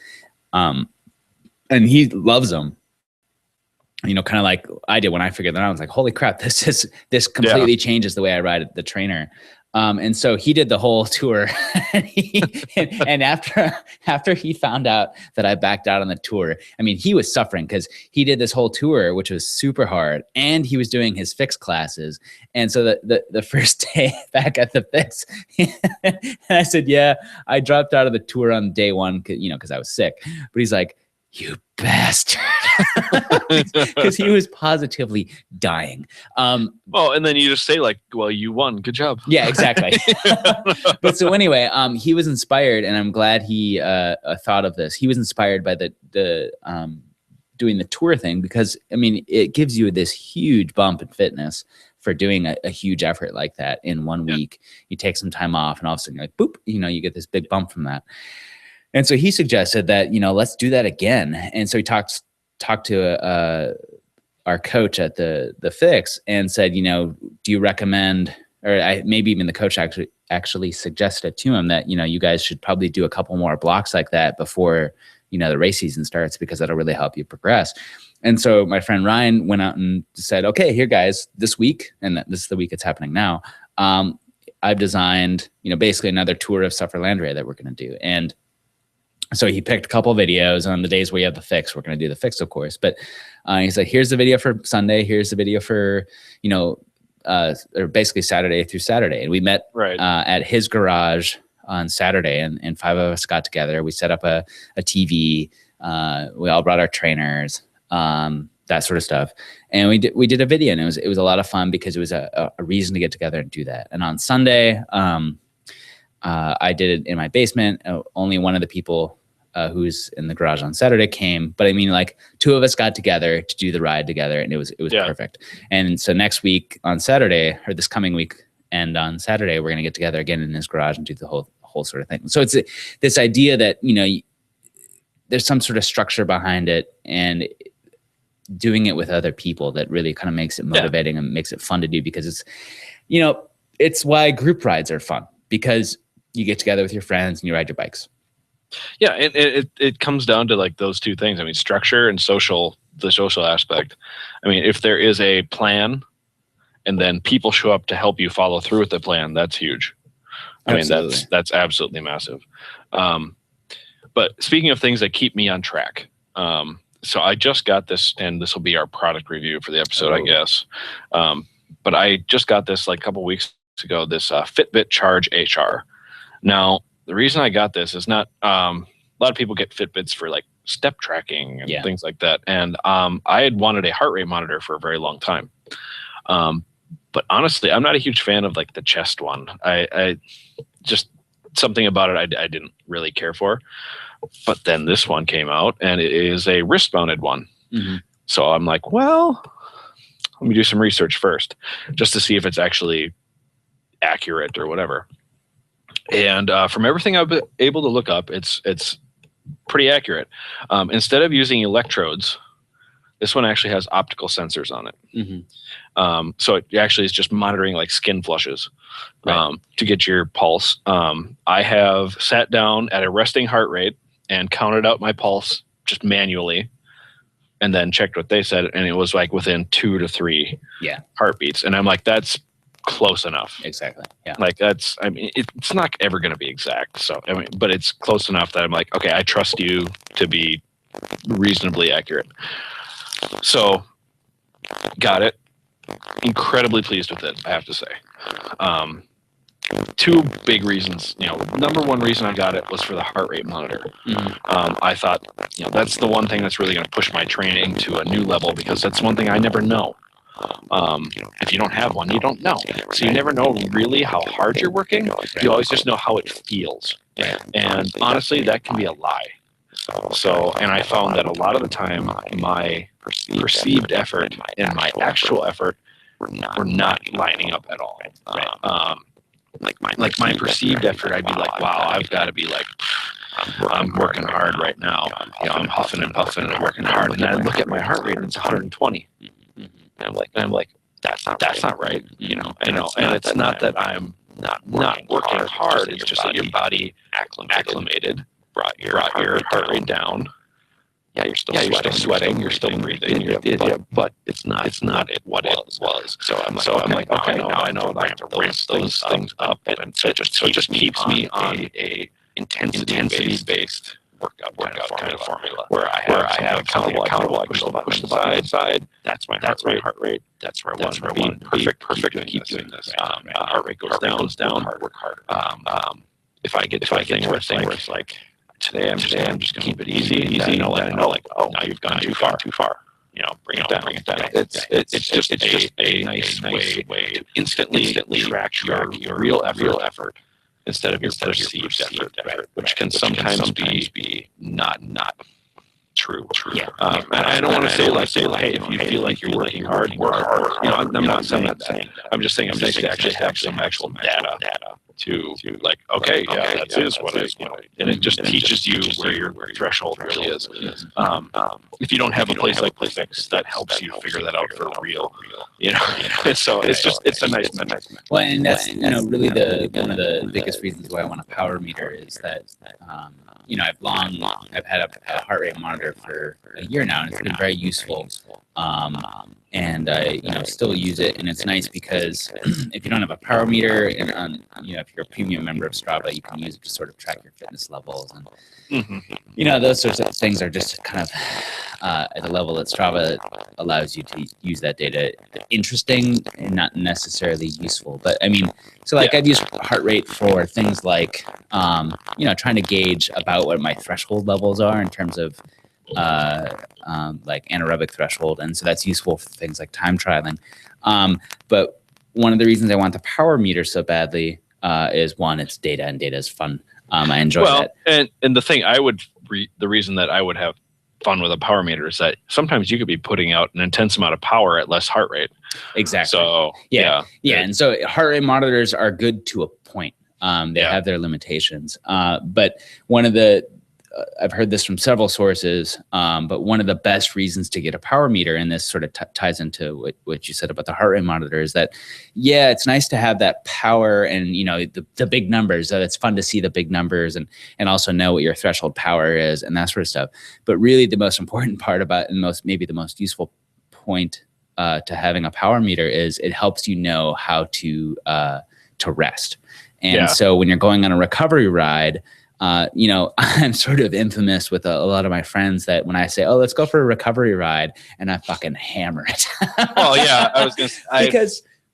And he loves them, you know, kind of like I did when I figured that out. I was like, holy crap, this completely changes the way I ride the trainer. And so he did the whole tour and after he found out that I backed out on the tour, I mean, he was suffering because he did this whole tour, which was super hard, and he was doing his Fix classes. And so the first day back at the Fix, and I said, yeah, I dropped out of the tour on day 1, you know, because I was sick. But he's like, you bastard. Because he was positively dying. Well, and then you just say like, well, you won. Good job. Yeah, exactly. But so anyway, he was inspired, and I'm glad he thought of this. He was inspired by the doing the tour thing, because, I mean, it gives you this huge bump in fitness for doing a huge effort like that in 1 week. You take some time off, and all of a sudden you're like, boop, you know, you get this big bump from that. And so he suggested that, you know, let's do that again. And so he talked to our coach at the Fix and said, you know, do you recommend, or maybe even the coach actually suggested to him that, you know, you guys should probably do a couple more blocks like that before, you know, the race season starts, because that'll really help you progress. And so my friend Ryan went out and said, okay, here guys, this week, and this is the week it's happening now, I've designed, you know, basically another tour of Sufferlandria that we're going to do. And So he picked a couple videos. On the days where you have the fix, we're going to do the fix, of course. But he's like, here's the video for Sunday. Here's the video for, or basically Saturday through Saturday. And we met at his garage on Saturday, and 5 of us got together. We set up a TV. We all brought our trainers, that sort of stuff. And we did a video, and it was a lot of fun because it was a reason to get together and do that. And on Sunday, I did it in my basement. Only one of the people who's in the garage on Saturday came, but I mean, like 2 of us got together to do the ride together, and it was perfect. And so next week on Saturday, or this coming week, and on Saturday, we're gonna get together again in his garage and do the whole sort of thing. So it's this idea that there's some sort of structure behind it, and doing it with other people that really kind of makes it motivating and makes it fun to do, because it's why group rides are fun, because you get together with your friends and you ride your bikes. Yeah, it comes down to like those 2 things. I mean, structure and the social aspect. I mean, if there is a plan and then people show up to help you follow through with the plan, that's huge. I mean, that's absolutely massive. But speaking of things that keep me on track, so I just got this, and this will be our product review for the episode, I guess. But I just got this like a couple weeks ago, this Fitbit Charge HR. Now, the reason I got this is not, a lot of people get Fitbits for like step tracking and things like that. And I had wanted a heart rate monitor for a very long time. But honestly, I'm not a huge fan of like the chest one. I just, something about it I didn't really care for. But then this one came out, and it is a wrist mounted one. Mm-hmm. So I'm like, well, let me do some research first just to see if it's actually accurate or whatever. And from everything I've been able to look up, it's pretty accurate. Instead of using electrodes, this one actually has optical sensors on it. Mm-hmm. So it actually is just monitoring like skin flushes to get your pulse. I have sat down at a resting heart rate and counted out my pulse just manually, and then checked what they said, and it was like within 2 to 3 heartbeats. And I'm like, that's close enough. Exactly. Yeah. Like that's, I mean, it's not ever going to be exact. So, I mean, but it's close enough that I'm like, okay, I trust you to be reasonably accurate. So got it. Incredibly pleased with it, I have to say. 2 big reasons. Number 1 reason I got it was for the heart rate monitor. Mm-hmm. I thought, that's the one thing that's really going to push my training to a new level, because that's one thing I never know. If you don't have one, you don't know. So you never know really how hard you're working. You always just know how it feels. And honestly, that can be a lie. So, and I found that a lot of the time, my perceived effort and my actual effort were not lining up at all. Like my perceived effort, I'd be like, wow, I've got to be like, I'm working hard right now. I'm huffing and puffing and working hard. And then I look at my heart rate and it's 120. And I'm like, that's not right. And it's not that I'm not working hard. It's just that your body acclimated, brought your heart rate down. Yeah, you're still sweating. You're still breathing. But it's not what it was. So I'm like, okay, now I know I have to ramp those things up, and so it just keeps me on a intensity-based workout kind of formula where I have accountable. I push the side. That's my heart rate. That's where I want to be. Perfect to keep doing this. Heart rate goes down. Work harder. If I get to a thing where it's like, today I'm just gonna keep it easy. I know, like, oh, now you've gone too far. Bring it down. It's just a nice way to instantly track your real effort instead of your perceived effort, which can sometimes be not true. Yeah. And I don't want to say like, hey, if you feel like you're working hard, work hard. I'm not saying that. I'm just saying to actually have some actual data to like, okay, that is what it is. And it just teaches you where your threshold really is. If you don't have a place like Fix, that helps you figure that out for real. So it's a nice. Well, and that's really one of the biggest reasons why I want a power meter is that I've had a heart rate monitor for a year now, and it's been very useful And I still use it, and it's nice because if you don't have a power meter, and if you're a premium member of Strava, you can use it to sort of track your fitness levels, and those sorts of things are just kind of at a level that Strava allows you to use that data. Interesting and not necessarily useful, but I mean, so like I've used heart rate for things like trying to gauge about what my threshold levels are in terms of like anaerobic threshold, and so that's useful for things like time trialing. But one of the reasons I want the power meter so badly is one, it's data, and data is fun. I enjoy that. And the thing the reason that I would have fun with a power meter is that sometimes you could be putting out an intense amount of power at less heart rate. Exactly. So yeah. And so heart rate monitors are good to a point. They have their limitations. But one of the I've heard this from several sources, but one of the best reasons to get a power meter, and this sort of ties into what you said about the heart rate monitor, is that, it's nice to have that power and, the big numbers. It's fun to see the big numbers and also know what your threshold power is and that sort of stuff. But really the most important part about, and maybe the most useful point to having a power meter is it helps you know how to rest. And so when you're going on a recovery ride, I'm sort of infamous with a lot of my friends that when I say, "Oh, let's go for a recovery ride," and I fucking hammer it. Well, yeah, I was gonna say,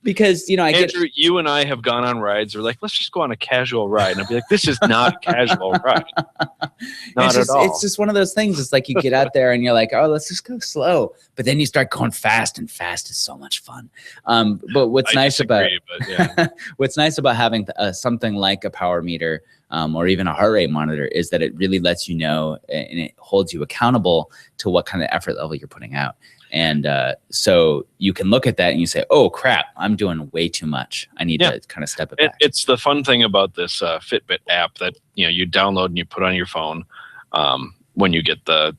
because Andrew, you and I have gone on rides. We're like, let's just go on a casual ride, and I'd be like, this is not a casual ride, not at all. It's just one of those things. It's like you get out there and you're like, oh, let's just go slow, but then you start going fast, and fast is so much fun. But what's nice about having something like a power meter or even a heart rate monitor is that it really lets you know, and it holds you accountable to what kind of effort level you're putting out. And so you can look at that and you say, oh, crap, I'm doing way too much. I need to kind of step it back. It's the fun thing about this Fitbit app that you download and you put on your phone when you get the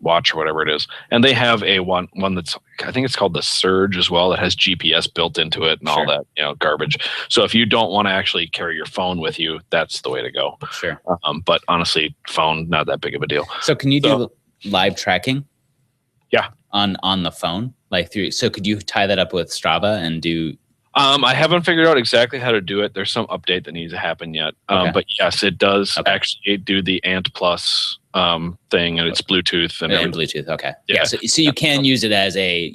watch or whatever it is. And they have a one that's, I think it's called the Surge as well. It has GPS built into it and all that garbage. So if you don't want to actually carry your phone with you, that's the way to go. Sure. But honestly, phone, not that big of a deal. So can you do live tracking? Yeah. On the phone, so could you tie that up with Strava and do? I haven't figured out exactly how to do it. There's some update that needs to happen yet. But yes, it does actually do the Ant Plus thing, and it's Bluetooth and Bluetooth. Okay. Yeah. So you can use it as a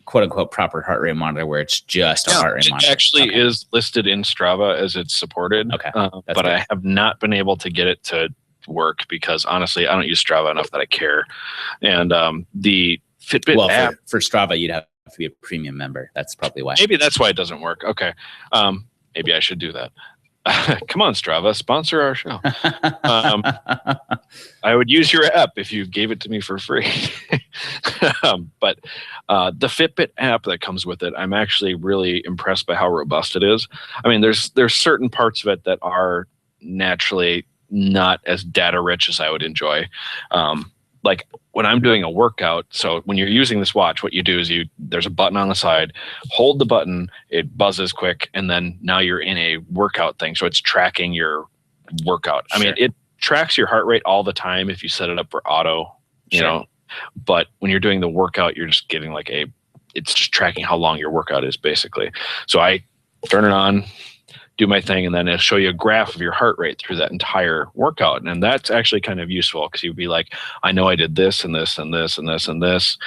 quote unquote proper heart rate monitor, where it's just a heart rate monitor. It actually is listed in Strava as it's supported. Okay. But good. I have not been able to get it to work because honestly, I don't use Strava enough that I care. And the Fitbit app for Strava, you'd have to be a premium member. That's probably why. Maybe that's why it doesn't work. Okay. Maybe I should do that. Come on, Strava, sponsor our show. I would use your app if you gave it to me for free. But the Fitbit app that comes with it, I'm actually really impressed by how robust it is. I mean, there's certain parts of it that are naturally not as data rich as I would enjoy. Like when I'm doing a workout, so when you're using this watch, what you do is there's a button on the side, hold the button, it buzzes quick, and then now you're in a workout thing. So it's tracking your workout. I mean, it tracks your heart rate all the time if you set it up for auto, you know, but when you're doing the workout, you're just getting it's just tracking how long your workout is basically. So I turn it on, do my thing, and then it'll show you a graph of your heart rate through that entire workout. And that's actually kind of useful because you'd be like, I know I did this and this and this and this and this.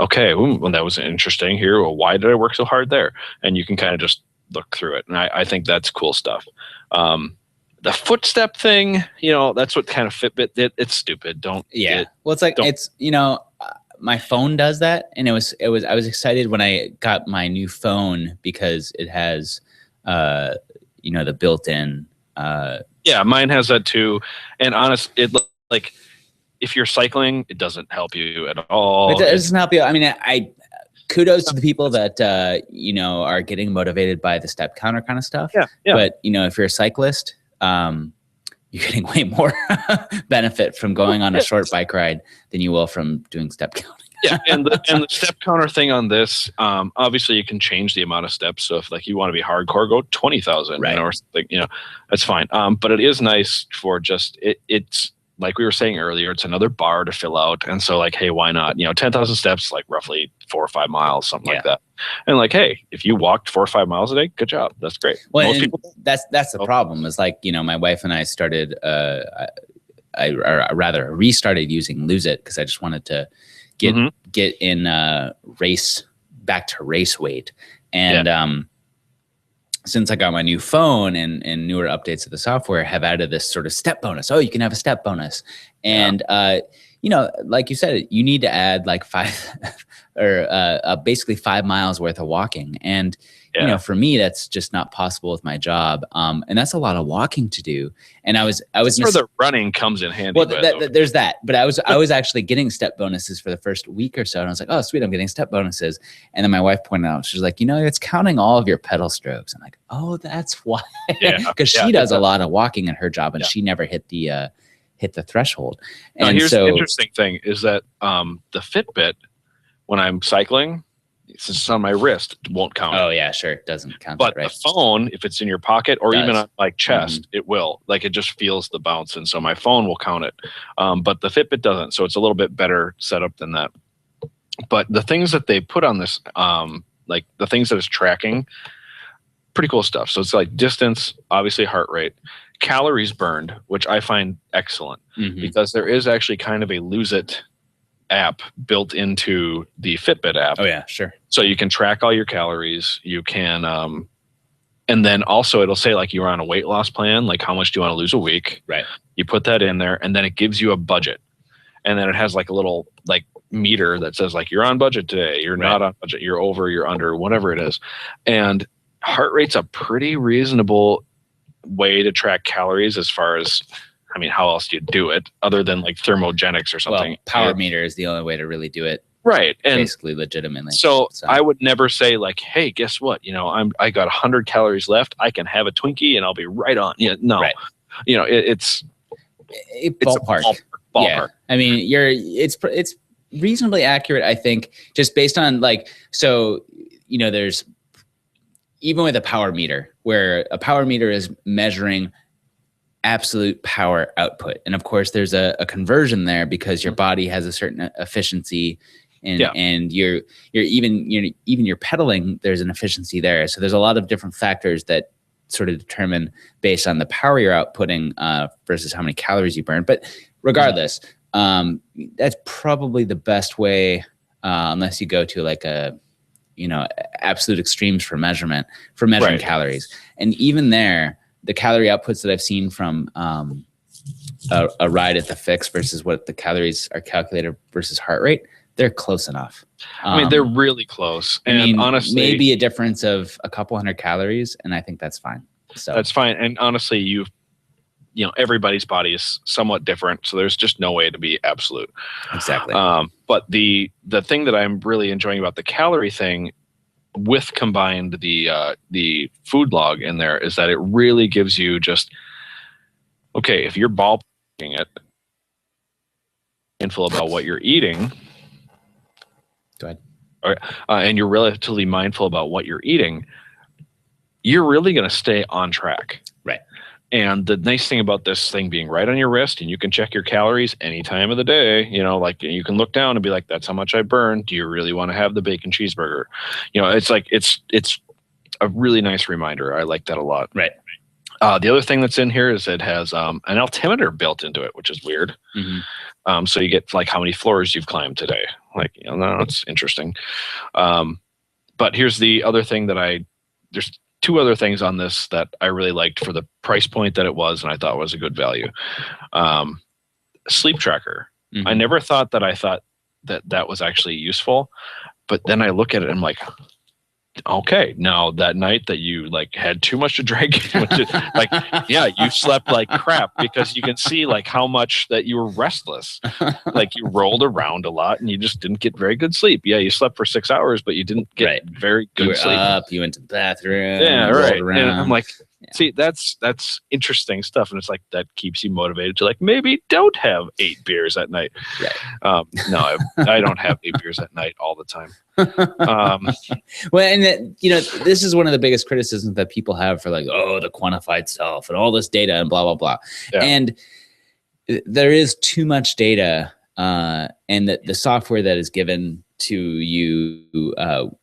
Okay, well, that was interesting here. Well, why did I work so hard there? And you can kind of just look through it. And I think that's cool stuff. The footstep thing, that's what kind of Fitbit did. It's stupid. Well, it's like, my phone does that. And I was excited when I got my new phone because it has, the built-in mine has that too. And honest, it like if you're cycling, it doesn't help you at all. It doesn't help you. I mean, I kudos to the people that are getting motivated by the step counter kind of stuff. Yeah. But if you're a cyclist, you're getting way more benefit from going on a short bike ride than you will from doing step counting. Yeah, and the step counter thing on this, obviously you can change the amount of steps. So if you want to be hardcore, go 20,000, or something. That's fine. But it is nice for just it's like we were saying earlier, it's another bar to fill out. And so like, hey, why not? 10,000 steps, like roughly 4 or 5 miles, something like that. And like, hey, if you walked 4 or 5 miles a day, good job. That's great. Well, most people, that's the problem is like, my wife and I started, I restarted using Lose It because I just wanted to get in back to race weight. And since I got my new phone and newer updates of the software have added this sort of step bonus. Oh, you can have a step bonus. And, like you said, you need to add like 5 or basically 5 miles worth of walking. And, for me, that's just not possible with my job. And that's a lot of walking to do. And that's where the running comes in handy. Well, there's that. But I was actually getting step bonuses for the first week or so. And I was like, oh, sweet, I'm getting step bonuses. And then my wife pointed out, she's like, it's counting all of your pedal strokes. I'm like, oh, that's why. Because she does a lot of walking in her job and she never hit the threshold. And here's the interesting thing is that the Fitbit, when I'm cycling, since it's on my wrist, it won't count. Oh yeah, sure, it doesn't count. But right. the phone, if it's in your pocket or even on like chest, it will. Like it just feels the bounce, and so my phone will count it. But the Fitbit doesn't, so it's a little bit better setup than that. But the things that they put on this, like the things that it's tracking, pretty cool stuff. So it's like distance, obviously heart rate, calories burned, which I find excellent because there is actually kind of a Lose It app built into the Fitbit app. Oh yeah, sure. So you can track all your calories. You can, and then also it'll say like you're on a weight loss plan, like how much do you want to lose a week? Right. You put that in there, and then it gives you a budget, and then it has like a little like meter that says like you're on budget today, you're not on budget, you're over, you're under, whatever it is, and heart rate's a pretty reasonable way to track calories as far as. I mean, how else do you do it other than like thermogenics or something? Well, power meter is the only way to really do it. Right. And basically legitimately. So I would never say like, hey, guess what? I got 100 calories left. I can have a Twinkie and I'll be right on. No, right. It's ballpark. Ballpark. Yeah. I mean, it's reasonably accurate, I think, just based on like, so, there's even with a power meter where a power meter is measuring absolute power output. And of course there's a conversion there because your body has a certain efficiency and you're even your pedaling, there's an efficiency there. So there's a lot of different factors that sort of determine based on the power you're outputting versus how many calories you burn. But regardless, that's probably the best way unless you go to like absolute extremes for measuring calories. And even there, the calorie outputs that I've seen from a ride at the Fix versus what the calories are calculated versus heart rate, they're close enough. I mean, they're really close. And honestly, maybe a difference of a couple hundred calories, and I think that's fine. So that's fine. And honestly, everybody's body is somewhat different, so there's just no way to be absolute. Exactly. But the thing that I'm really enjoying about the calorie thing, with combined the food log in there, is that it really gives you just, okay, if you're ballparking it, mindful about what you're eating. Go ahead. All right, and you're relatively mindful about what you're eating, you're really going to stay on track. Right. And the nice thing about this thing being right on your wrist, and you can check your calories any time of the day, like you can look down and be like, that's how much I burned. Do you really want to have the bacon cheeseburger? It's like, it's a really nice reminder. I like that a lot. Right. The other thing that's in here is it has an altimeter built into it, which is weird. So you get like how many floors you've climbed today. Like, it's interesting. But here's the other thing there's two other things on this that I really liked for the price point that it was, and I thought was a good value. Sleep tracker. I never thought that was actually useful, but then I look at it and I'm like, okay, now that night that you like had too much to drink, you slept like crap because you can see like how much that you were restless. Like you rolled around a lot and you just didn't get very good sleep. Yeah, you slept for 6 hours, but you didn't get very good sleep. You went to the bathroom. Yeah, right. And I'm like, see, that's interesting stuff. And it's like, that keeps you motivated to like, maybe don't have 8 beers at night. Right. No, I don't have 8 beers at night all the time. Well, and this is one of the biggest criticisms that people have for like, the quantified self and all this data and blah, blah, blah. Yeah. And there is too much data, and that the software that is given to you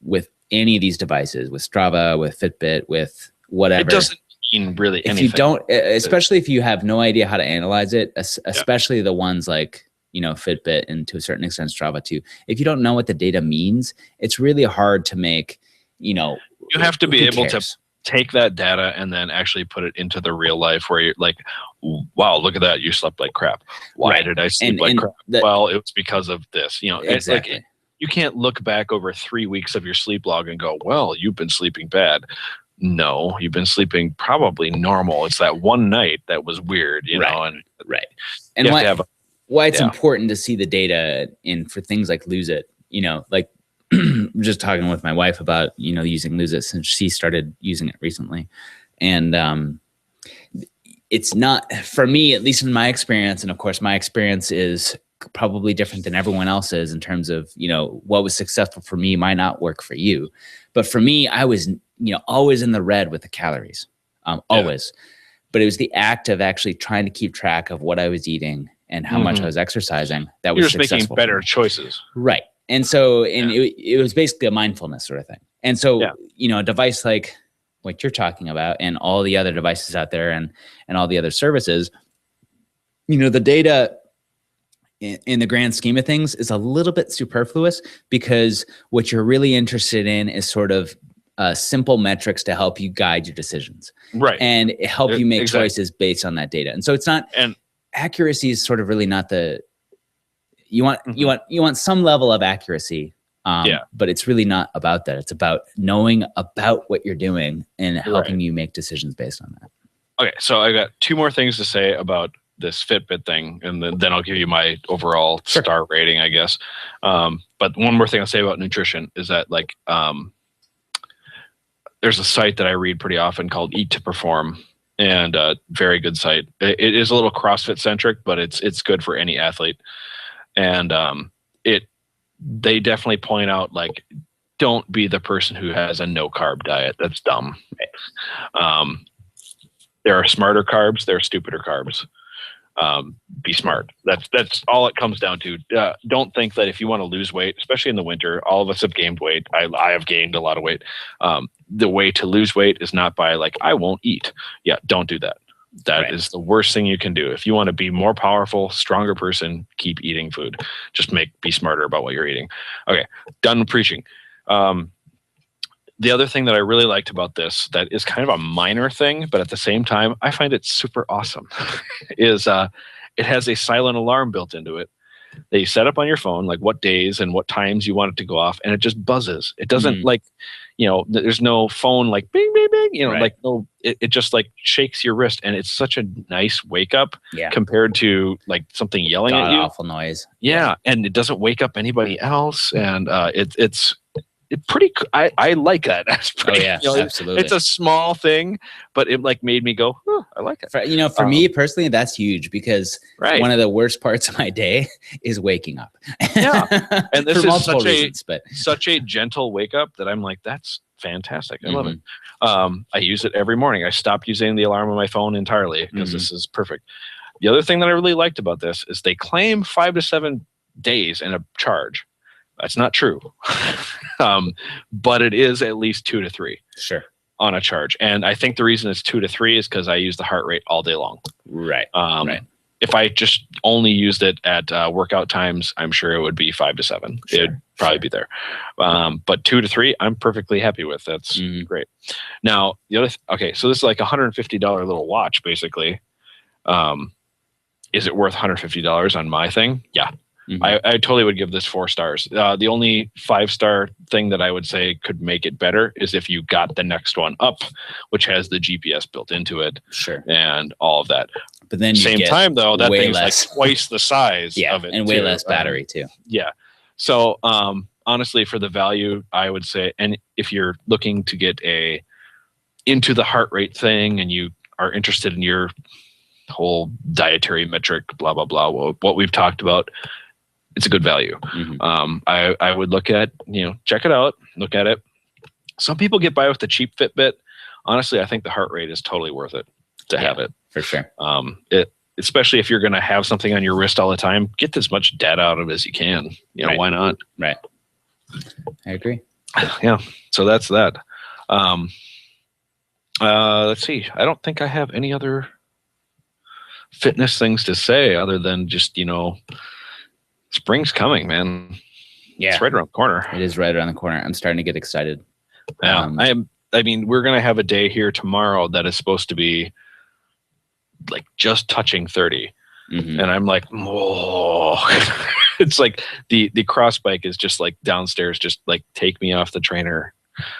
with any of these devices, with Strava, with Fitbit, with whatever, it doesn't mean really if anything. you don't, especially if you have no idea how to analyze it, especially the ones like, Fitbit and to a certain extent Strava too. If you don't know what the data means, it's really hard to make, you have to be able to take that data and then actually put it into the real life where you're like, wow, look at that. You slept like crap. Why did I sleep like crap? Well, it was because of this, exactly. Like, you can't look back over 3 weeks of your sleep log and go, well, you've been sleeping bad. No, you've been sleeping probably normal. It's that one night that was weird, you know, and And why it's important to see the data for things like Lose It, like I'm just talking with my wife about, using Lose It since she started using it recently. And it's not, for me, at least in my experience, and of course my experience is probably different than everyone else's in terms of, what was successful for me might not work for you. But for me, I was, always in the red with the calories, always. But it was the act of actually trying to keep track of what I was eating and how much I was exercising that was successful. You're just making better choices. Right. And so, it was basically a mindfulness sort of thing. And so, a device like what you're talking about and all the other devices out there and all the other services, the data in the grand scheme of things is a little bit superfluous, because what you're really interested in is sort of simple metrics to help you guide your decisions. Right. And help you make choices based on that data. And so it's not, and accuracy is sort of really not you want some level of accuracy. But it's really not about that. It's about knowing about what you're doing and helping you make decisions based on that. Okay. So I got 2 more things to say about this Fitbit thing, and then I'll give you my overall star rating, I guess. But one more thing I'll say about nutrition is that there's a site that I read pretty often called Eat to Perform, and very good site. It is a little CrossFit centric, but it's good for any athlete. And they definitely point out, like, don't be the person who has a no carb diet. That's dumb. There are smarter carbs. There are stupider carbs. Be smart. That's all it comes down to. Don't think that if you want to lose weight, especially in the winter, all of us have gained weight. I have gained a lot of weight. The way to lose weight is not by I won't eat. Yeah, don't do that. That is the worst thing you can do. If you want to be more powerful, stronger person, keep eating food. Just be smarter about what you're eating. Okay, done preaching. The other thing that I really liked about this, that is kind of a minor thing, but at the same time, I find it super awesome, is it has a silent alarm built into it that you set up on your phone, like what days and what times you want it to go off, and it just buzzes. It doesn't there's no phone like bing, bing, bing, it just shakes your wrist, and it's such a nice wake up compared to something yelling at you. Awful noise. Yeah, and it doesn't wake up anybody else, and it's pretty. I like that aspect. Oh yeah, absolutely. It's a small thing, but it made me go, oh, I like it. For me personally, that's huge, because one of the worst parts of my day is waking up. Yeah, and this for is multiple reasons, such a gentle wake up that I'm like, that's fantastic. I love it. I use it every morning. I stopped using the alarm on my phone entirely because this is perfect. The other thing that I really liked about this is they claim 5 to 7 days in a charge. That's not true. But it is at least 2 to 3 on a charge. And I think the reason it's 2 to 3 is because I use the heart rate all day long. Right. If I just only used it at workout times, I'm sure it would be 5 to 7. It'd probably be there. But 2 to 3, I'm perfectly happy with. That's great. Now, the other so this is like $150 little watch, basically. Is it worth $150 on my thing? Yeah. I totally would give this 4 stars. The only 5-star thing that I would say could make it better is if you got the next one up, which has the GPS built into it, and all of that. But then same time though, that thing's like twice the size of it, and way less battery too. Yeah. So honestly, for the value, I would say, and if you're looking to get into the heart rate thing, and you are interested in your whole dietary metric, blah blah blah, what we've talked about, it's a good value. I would look at, check it out, look at it. Some people get by with the cheap Fitbit. Honestly, I think the heart rate is totally worth it to have it. For sure. especially if you're going to have something on your wrist all the time, get as much data out of it as you can. You know, Right. why not? Right. I agree. Yeah. So that's that. Let's see. I don't think I have any other fitness things to say other than just, you know, spring's coming, man. Yeah. It's right around the corner. It is right around the corner. I'm starting to get excited. Yeah. I mean, we're going to have a day here tomorrow that is supposed to be like just touching 30. Mhm. And I'm like, oh, it's like the cross bike is just like downstairs, just like take me off the trainer.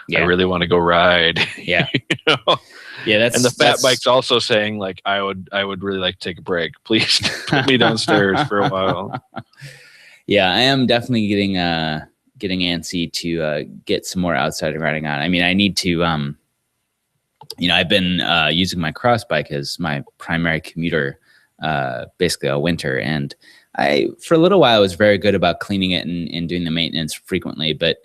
Yeah. I really want to go ride. Yeah. You know? Yeah. That's And the fat bike's also saying like, I would really like to take a break. Please put me downstairs for a while. Yeah, I am definitely getting antsy to get some more outside riding on. I mean, I need to, you know, I've been using my cross bike as my primary commuter, basically all winter. And for a little while, I was very good about cleaning it and doing the maintenance frequently. But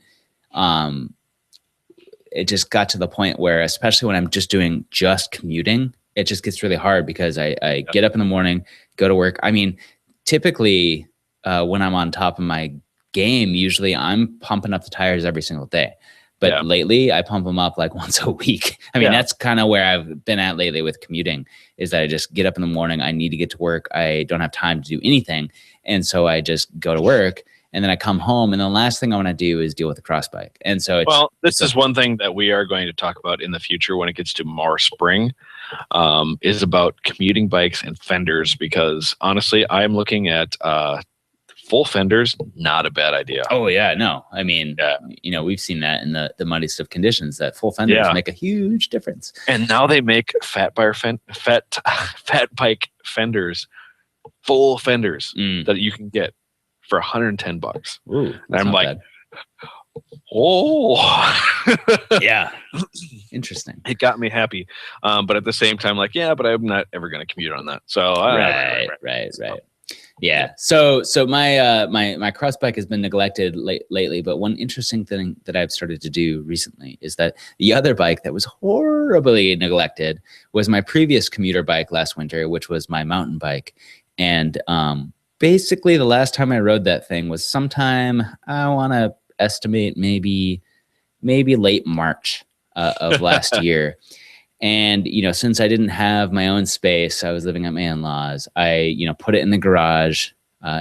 it just got to the point where, especially when I'm just doing commuting, it just gets really hard because I get up in the morning, go to work. I mean, typically when I'm on top of my game, usually I'm pumping up the tires every single day. But lately, I pump them up like once a week. I mean, that's kind of where I've been at lately with commuting, is that I just get up in the morning. I need to get to work. I don't have time to do anything. And so I just go to work, and then I come home, and the last thing I want to do is deal with the cross bike. And so this is one thing that we are going to talk about in the future when it gets to more spring, is about commuting bikes and fenders, because honestly, I'm looking at full fenders, not a bad idea. Oh yeah, no. I mean, you know, we've seen that in the muddiest of conditions, that full fenders make a huge difference. And now they make fat bike fenders, full fenders that you can get for $110. Ooh, and I'm like, bad. Oh, yeah, interesting. It got me happy, but at the same time, like, yeah, but I'm not ever going to commute on that. So right. Yeah. So my cross bike has been neglected lately, but one interesting thing that I've started to do recently is that the other bike that was horribly neglected was my previous commuter bike last winter, which was my mountain bike. And basically the last time I rode that thing was sometime, I want to estimate maybe late March of last year. And, you know, since I didn't have my own space, I was living at my in-laws, I, you know, put it in the garage,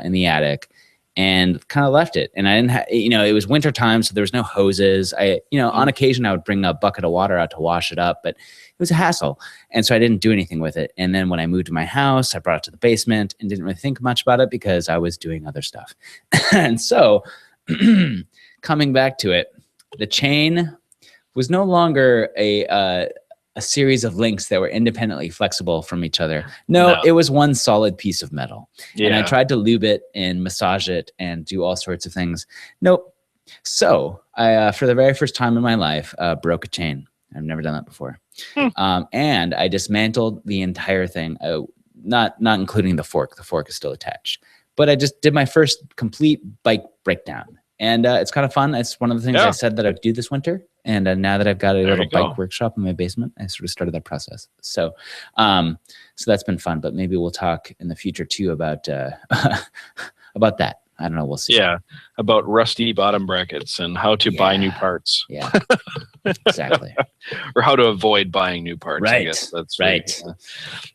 in the attic, and kind of left it. And I didn't have, you know, it was winter time, so there was no hoses. On occasion I would bring a bucket of water out to wash it up, but it was a hassle. And so I didn't do anything with it. And then when I moved to my house, I brought it to the basement and didn't really think much about it because I was doing other stuff. And so coming back to it, the chain was no longer a series of links that were independently flexible from each other. No, it was one solid piece of metal. Yeah. And I tried to lube it and massage it and do all sorts of things. Nope. So I, for the very first time in my life, broke a chain. I've never done that before. And I dismantled the entire thing, not including the fork. The fork is still attached. But I just did my first complete bike breakdown. And it's kind of fun. It's one of the things I said that I'd do this winter. And now that I've got a little bike workshop in my basement, I sort of started that process. So that's been fun. But maybe we'll talk in the future too about about that. I don't know. We'll see. Yeah, about rusty bottom brackets and how to buy new parts. Yeah, exactly. Or how to avoid buying new parts. Right. I guess that's right.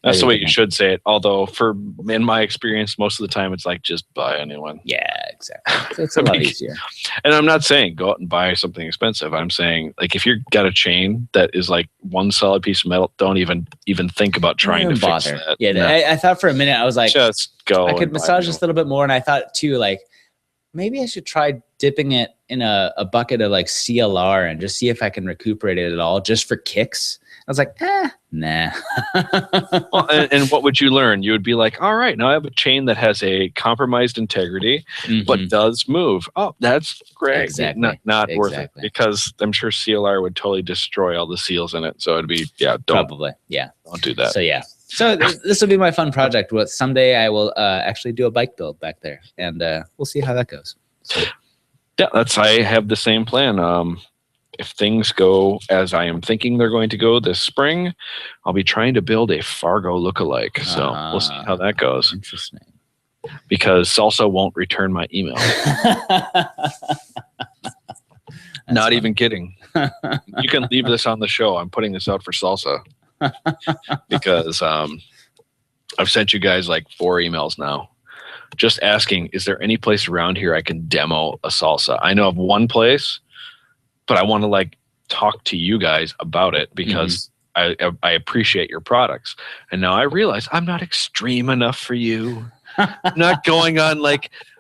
That's the way you should say it. Although, in my experience, most of the time it's like just buy a new one. Yeah, exactly. It's a lot easier. And I'm not saying go out and buy something expensive. I'm saying, like, if you've got a chain that is like one solid piece of metal, don't even think about trying to fix that. Yeah, no. I thought for a minute, I was like, just go. I could massage this a little bit more. And I thought too, like, maybe I should try dipping it in a bucket of like CLR and just see if I can recuperate it at all, just for kicks. I was like, nah. Well, and what would you learn? You would be like, all right, now I have a chain that has a compromised integrity, but does move. Oh, that's great. Exactly. Not worth it, because I'm sure CLR would totally destroy all the seals in it. So it'd be, don't do that. So yeah. So this will be my fun project. Well, someday I will actually do a bike build back there, and we'll see how that goes. So. Yeah, I have the same plan. if things go as I am thinking they're going to go this spring, I'll be trying to build a Fargo lookalike. So we'll see how that goes. Interesting. Because Salsa won't return my email. Not even kidding. You can leave this on the show. I'm putting this out for Salsa because I've sent you guys like 4 emails now, just asking, is there any place around here I can demo a salsa? I know of one place, but I want to like talk to you guys about it because I appreciate your products. And now I realize I'm not extreme enough for you.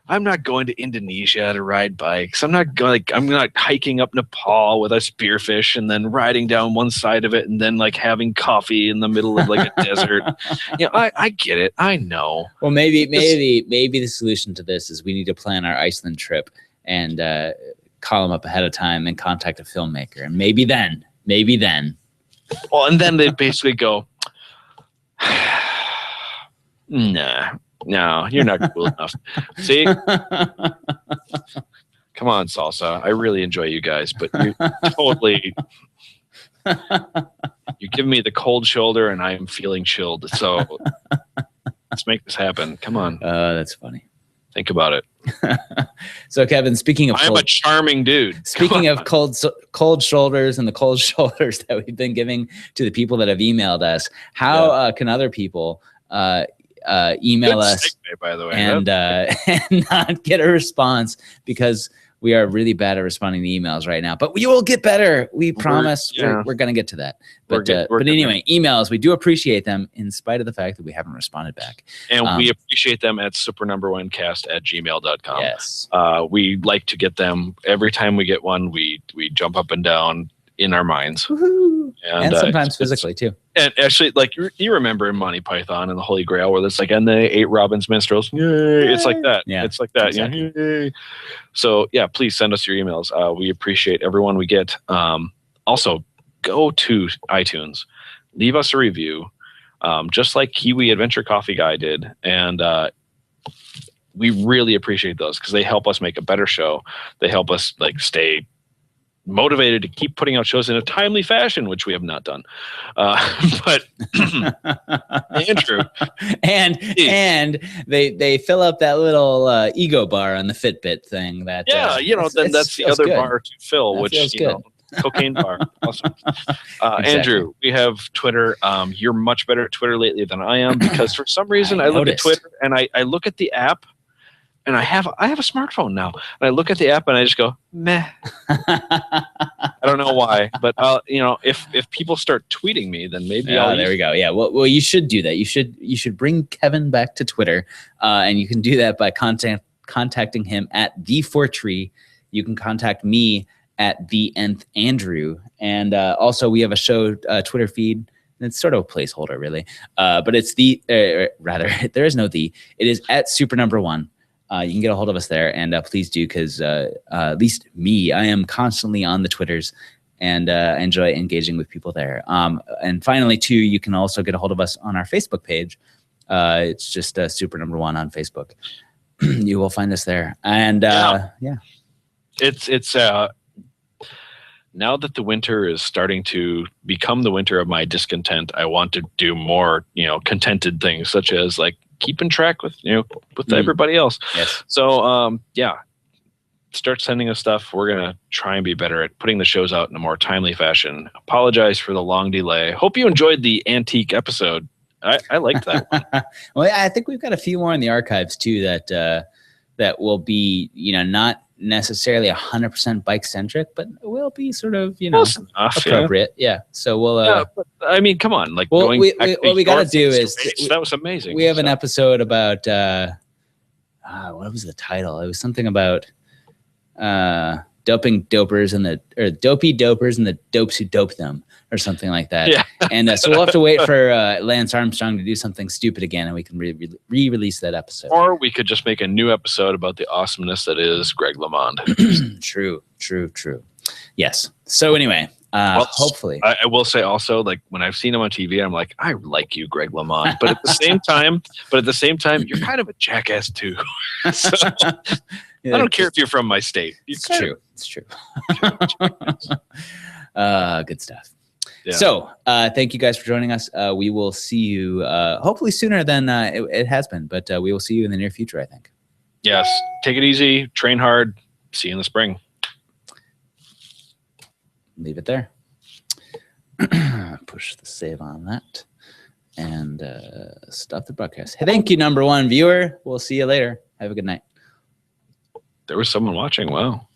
I'm not going to Indonesia to ride bikes. I'm not hiking up Nepal with a spearfish and then riding down one side of it and then like having coffee in the middle of like a desert. You know, I get it. I know. Well, maybe the solution to this is we need to plan our Iceland trip and call them up ahead of time and contact a filmmaker. And maybe then. Well, and then they basically go, nah. No, you're not cool enough. See? Come on, Salsa. I really enjoy you guys, but you're totally... You give me the cold shoulder, and I am feeling chilled. So let's make this happen. Come on. That's funny. Think about it. So, Kevin, speaking of... I'm a charming dude. Speaking of cold shoulders and the cold shoulders that we've been giving to the people that have emailed us, how can other people... email us segue, by the way, and not get a response because we are really bad at responding to emails right now, but we will get better. We promise. We're going to get to that. But anyway, emails, we do appreciate them in spite of the fact that we haven't responded back. And we appreciate them at supernumber1cast@gmail.com. Yes. We like to get them every time we get one. We jump up and down in our minds. Woohoo. And sometimes physically too. And actually, like you remember in Monty Python and the Holy Grail, where it's like, and they ate Robin's minstrels. Yay! It's like that. Yeah, it's like that. Exactly. Yeah. So yeah, please send us your emails. We appreciate everyone we get. Also, go to iTunes, leave us a review, just like Kiwi Adventure Coffee Guy did, and we really appreciate those because they help us make a better show. They help us like stay motivated to keep putting out shows in a timely fashion, which we have not done. But Andrew, and they fill up that little ego bar on the Fitbit thing. That that's the other good. bar to fill, That which cocaine bar. Awesome. Exactly. Andrew, we have Twitter. You're much better at Twitter lately than I am because for some reason I look at Twitter and I look at the app. And I have a smartphone now, and I look at the app and I just go, meh. I don't know why, but if people start tweeting me, then maybe there we go. Yeah, well, you should do that. You should bring Kevin back to Twitter, and you can do that by contacting him at the4tree. You can contact me at the nth Andrew, and also we have a show Twitter feed. It's sort of a placeholder, really, but it's rather there is no the. It is at supernumber1. You can get a hold of us there, and please do, because at least me, I am constantly on the Twitters, and I enjoy engaging with people there. And finally, too, you can also get a hold of us on our Facebook page. It's just Super Number One on Facebook. You will find us there, and it's now that the winter is starting to become the winter of my discontent. I want to do more, contented things, such as like keeping track with everybody else. Yes. So start sending us stuff. We're gonna try and be better at putting the shows out in a more timely fashion. Apologize for the long delay. Hope you enjoyed the antique episode. I liked that one. Well, I think we've got a few more in the archives too that will be not necessarily 100% bike centric, but will be sort of appropriate. Yeah. So we'll. But, I mean, come on, like what we got to do is that was amazing. We have an episode about what was the title? It was something about doping dopers or dopey dopers and the dopes who dope them or something like that. Yeah. And so we'll have to wait for Lance Armstrong to do something stupid again, and we can re-release that episode. Or we could just make a new episode about the awesomeness that is Greg LeMond. True. Yes. So anyway, hopefully. I will say also, like when I've seen him on TV, I'm like, I like you, Greg LeMond. But at the same time, you're kind of a jackass too. So, I don't care if you're from my state. It's true. It's true. Good stuff. Yeah. So thank you guys for joining us. We will see you hopefully sooner than it has been, but we will see you in the near future, I think. Yes. Take it easy. Train hard. See you in the spring. Leave it there. Push the save on that and stop the broadcast. Thank you, number one viewer. We'll see you later. Have a good night. There was someone watching. Wow.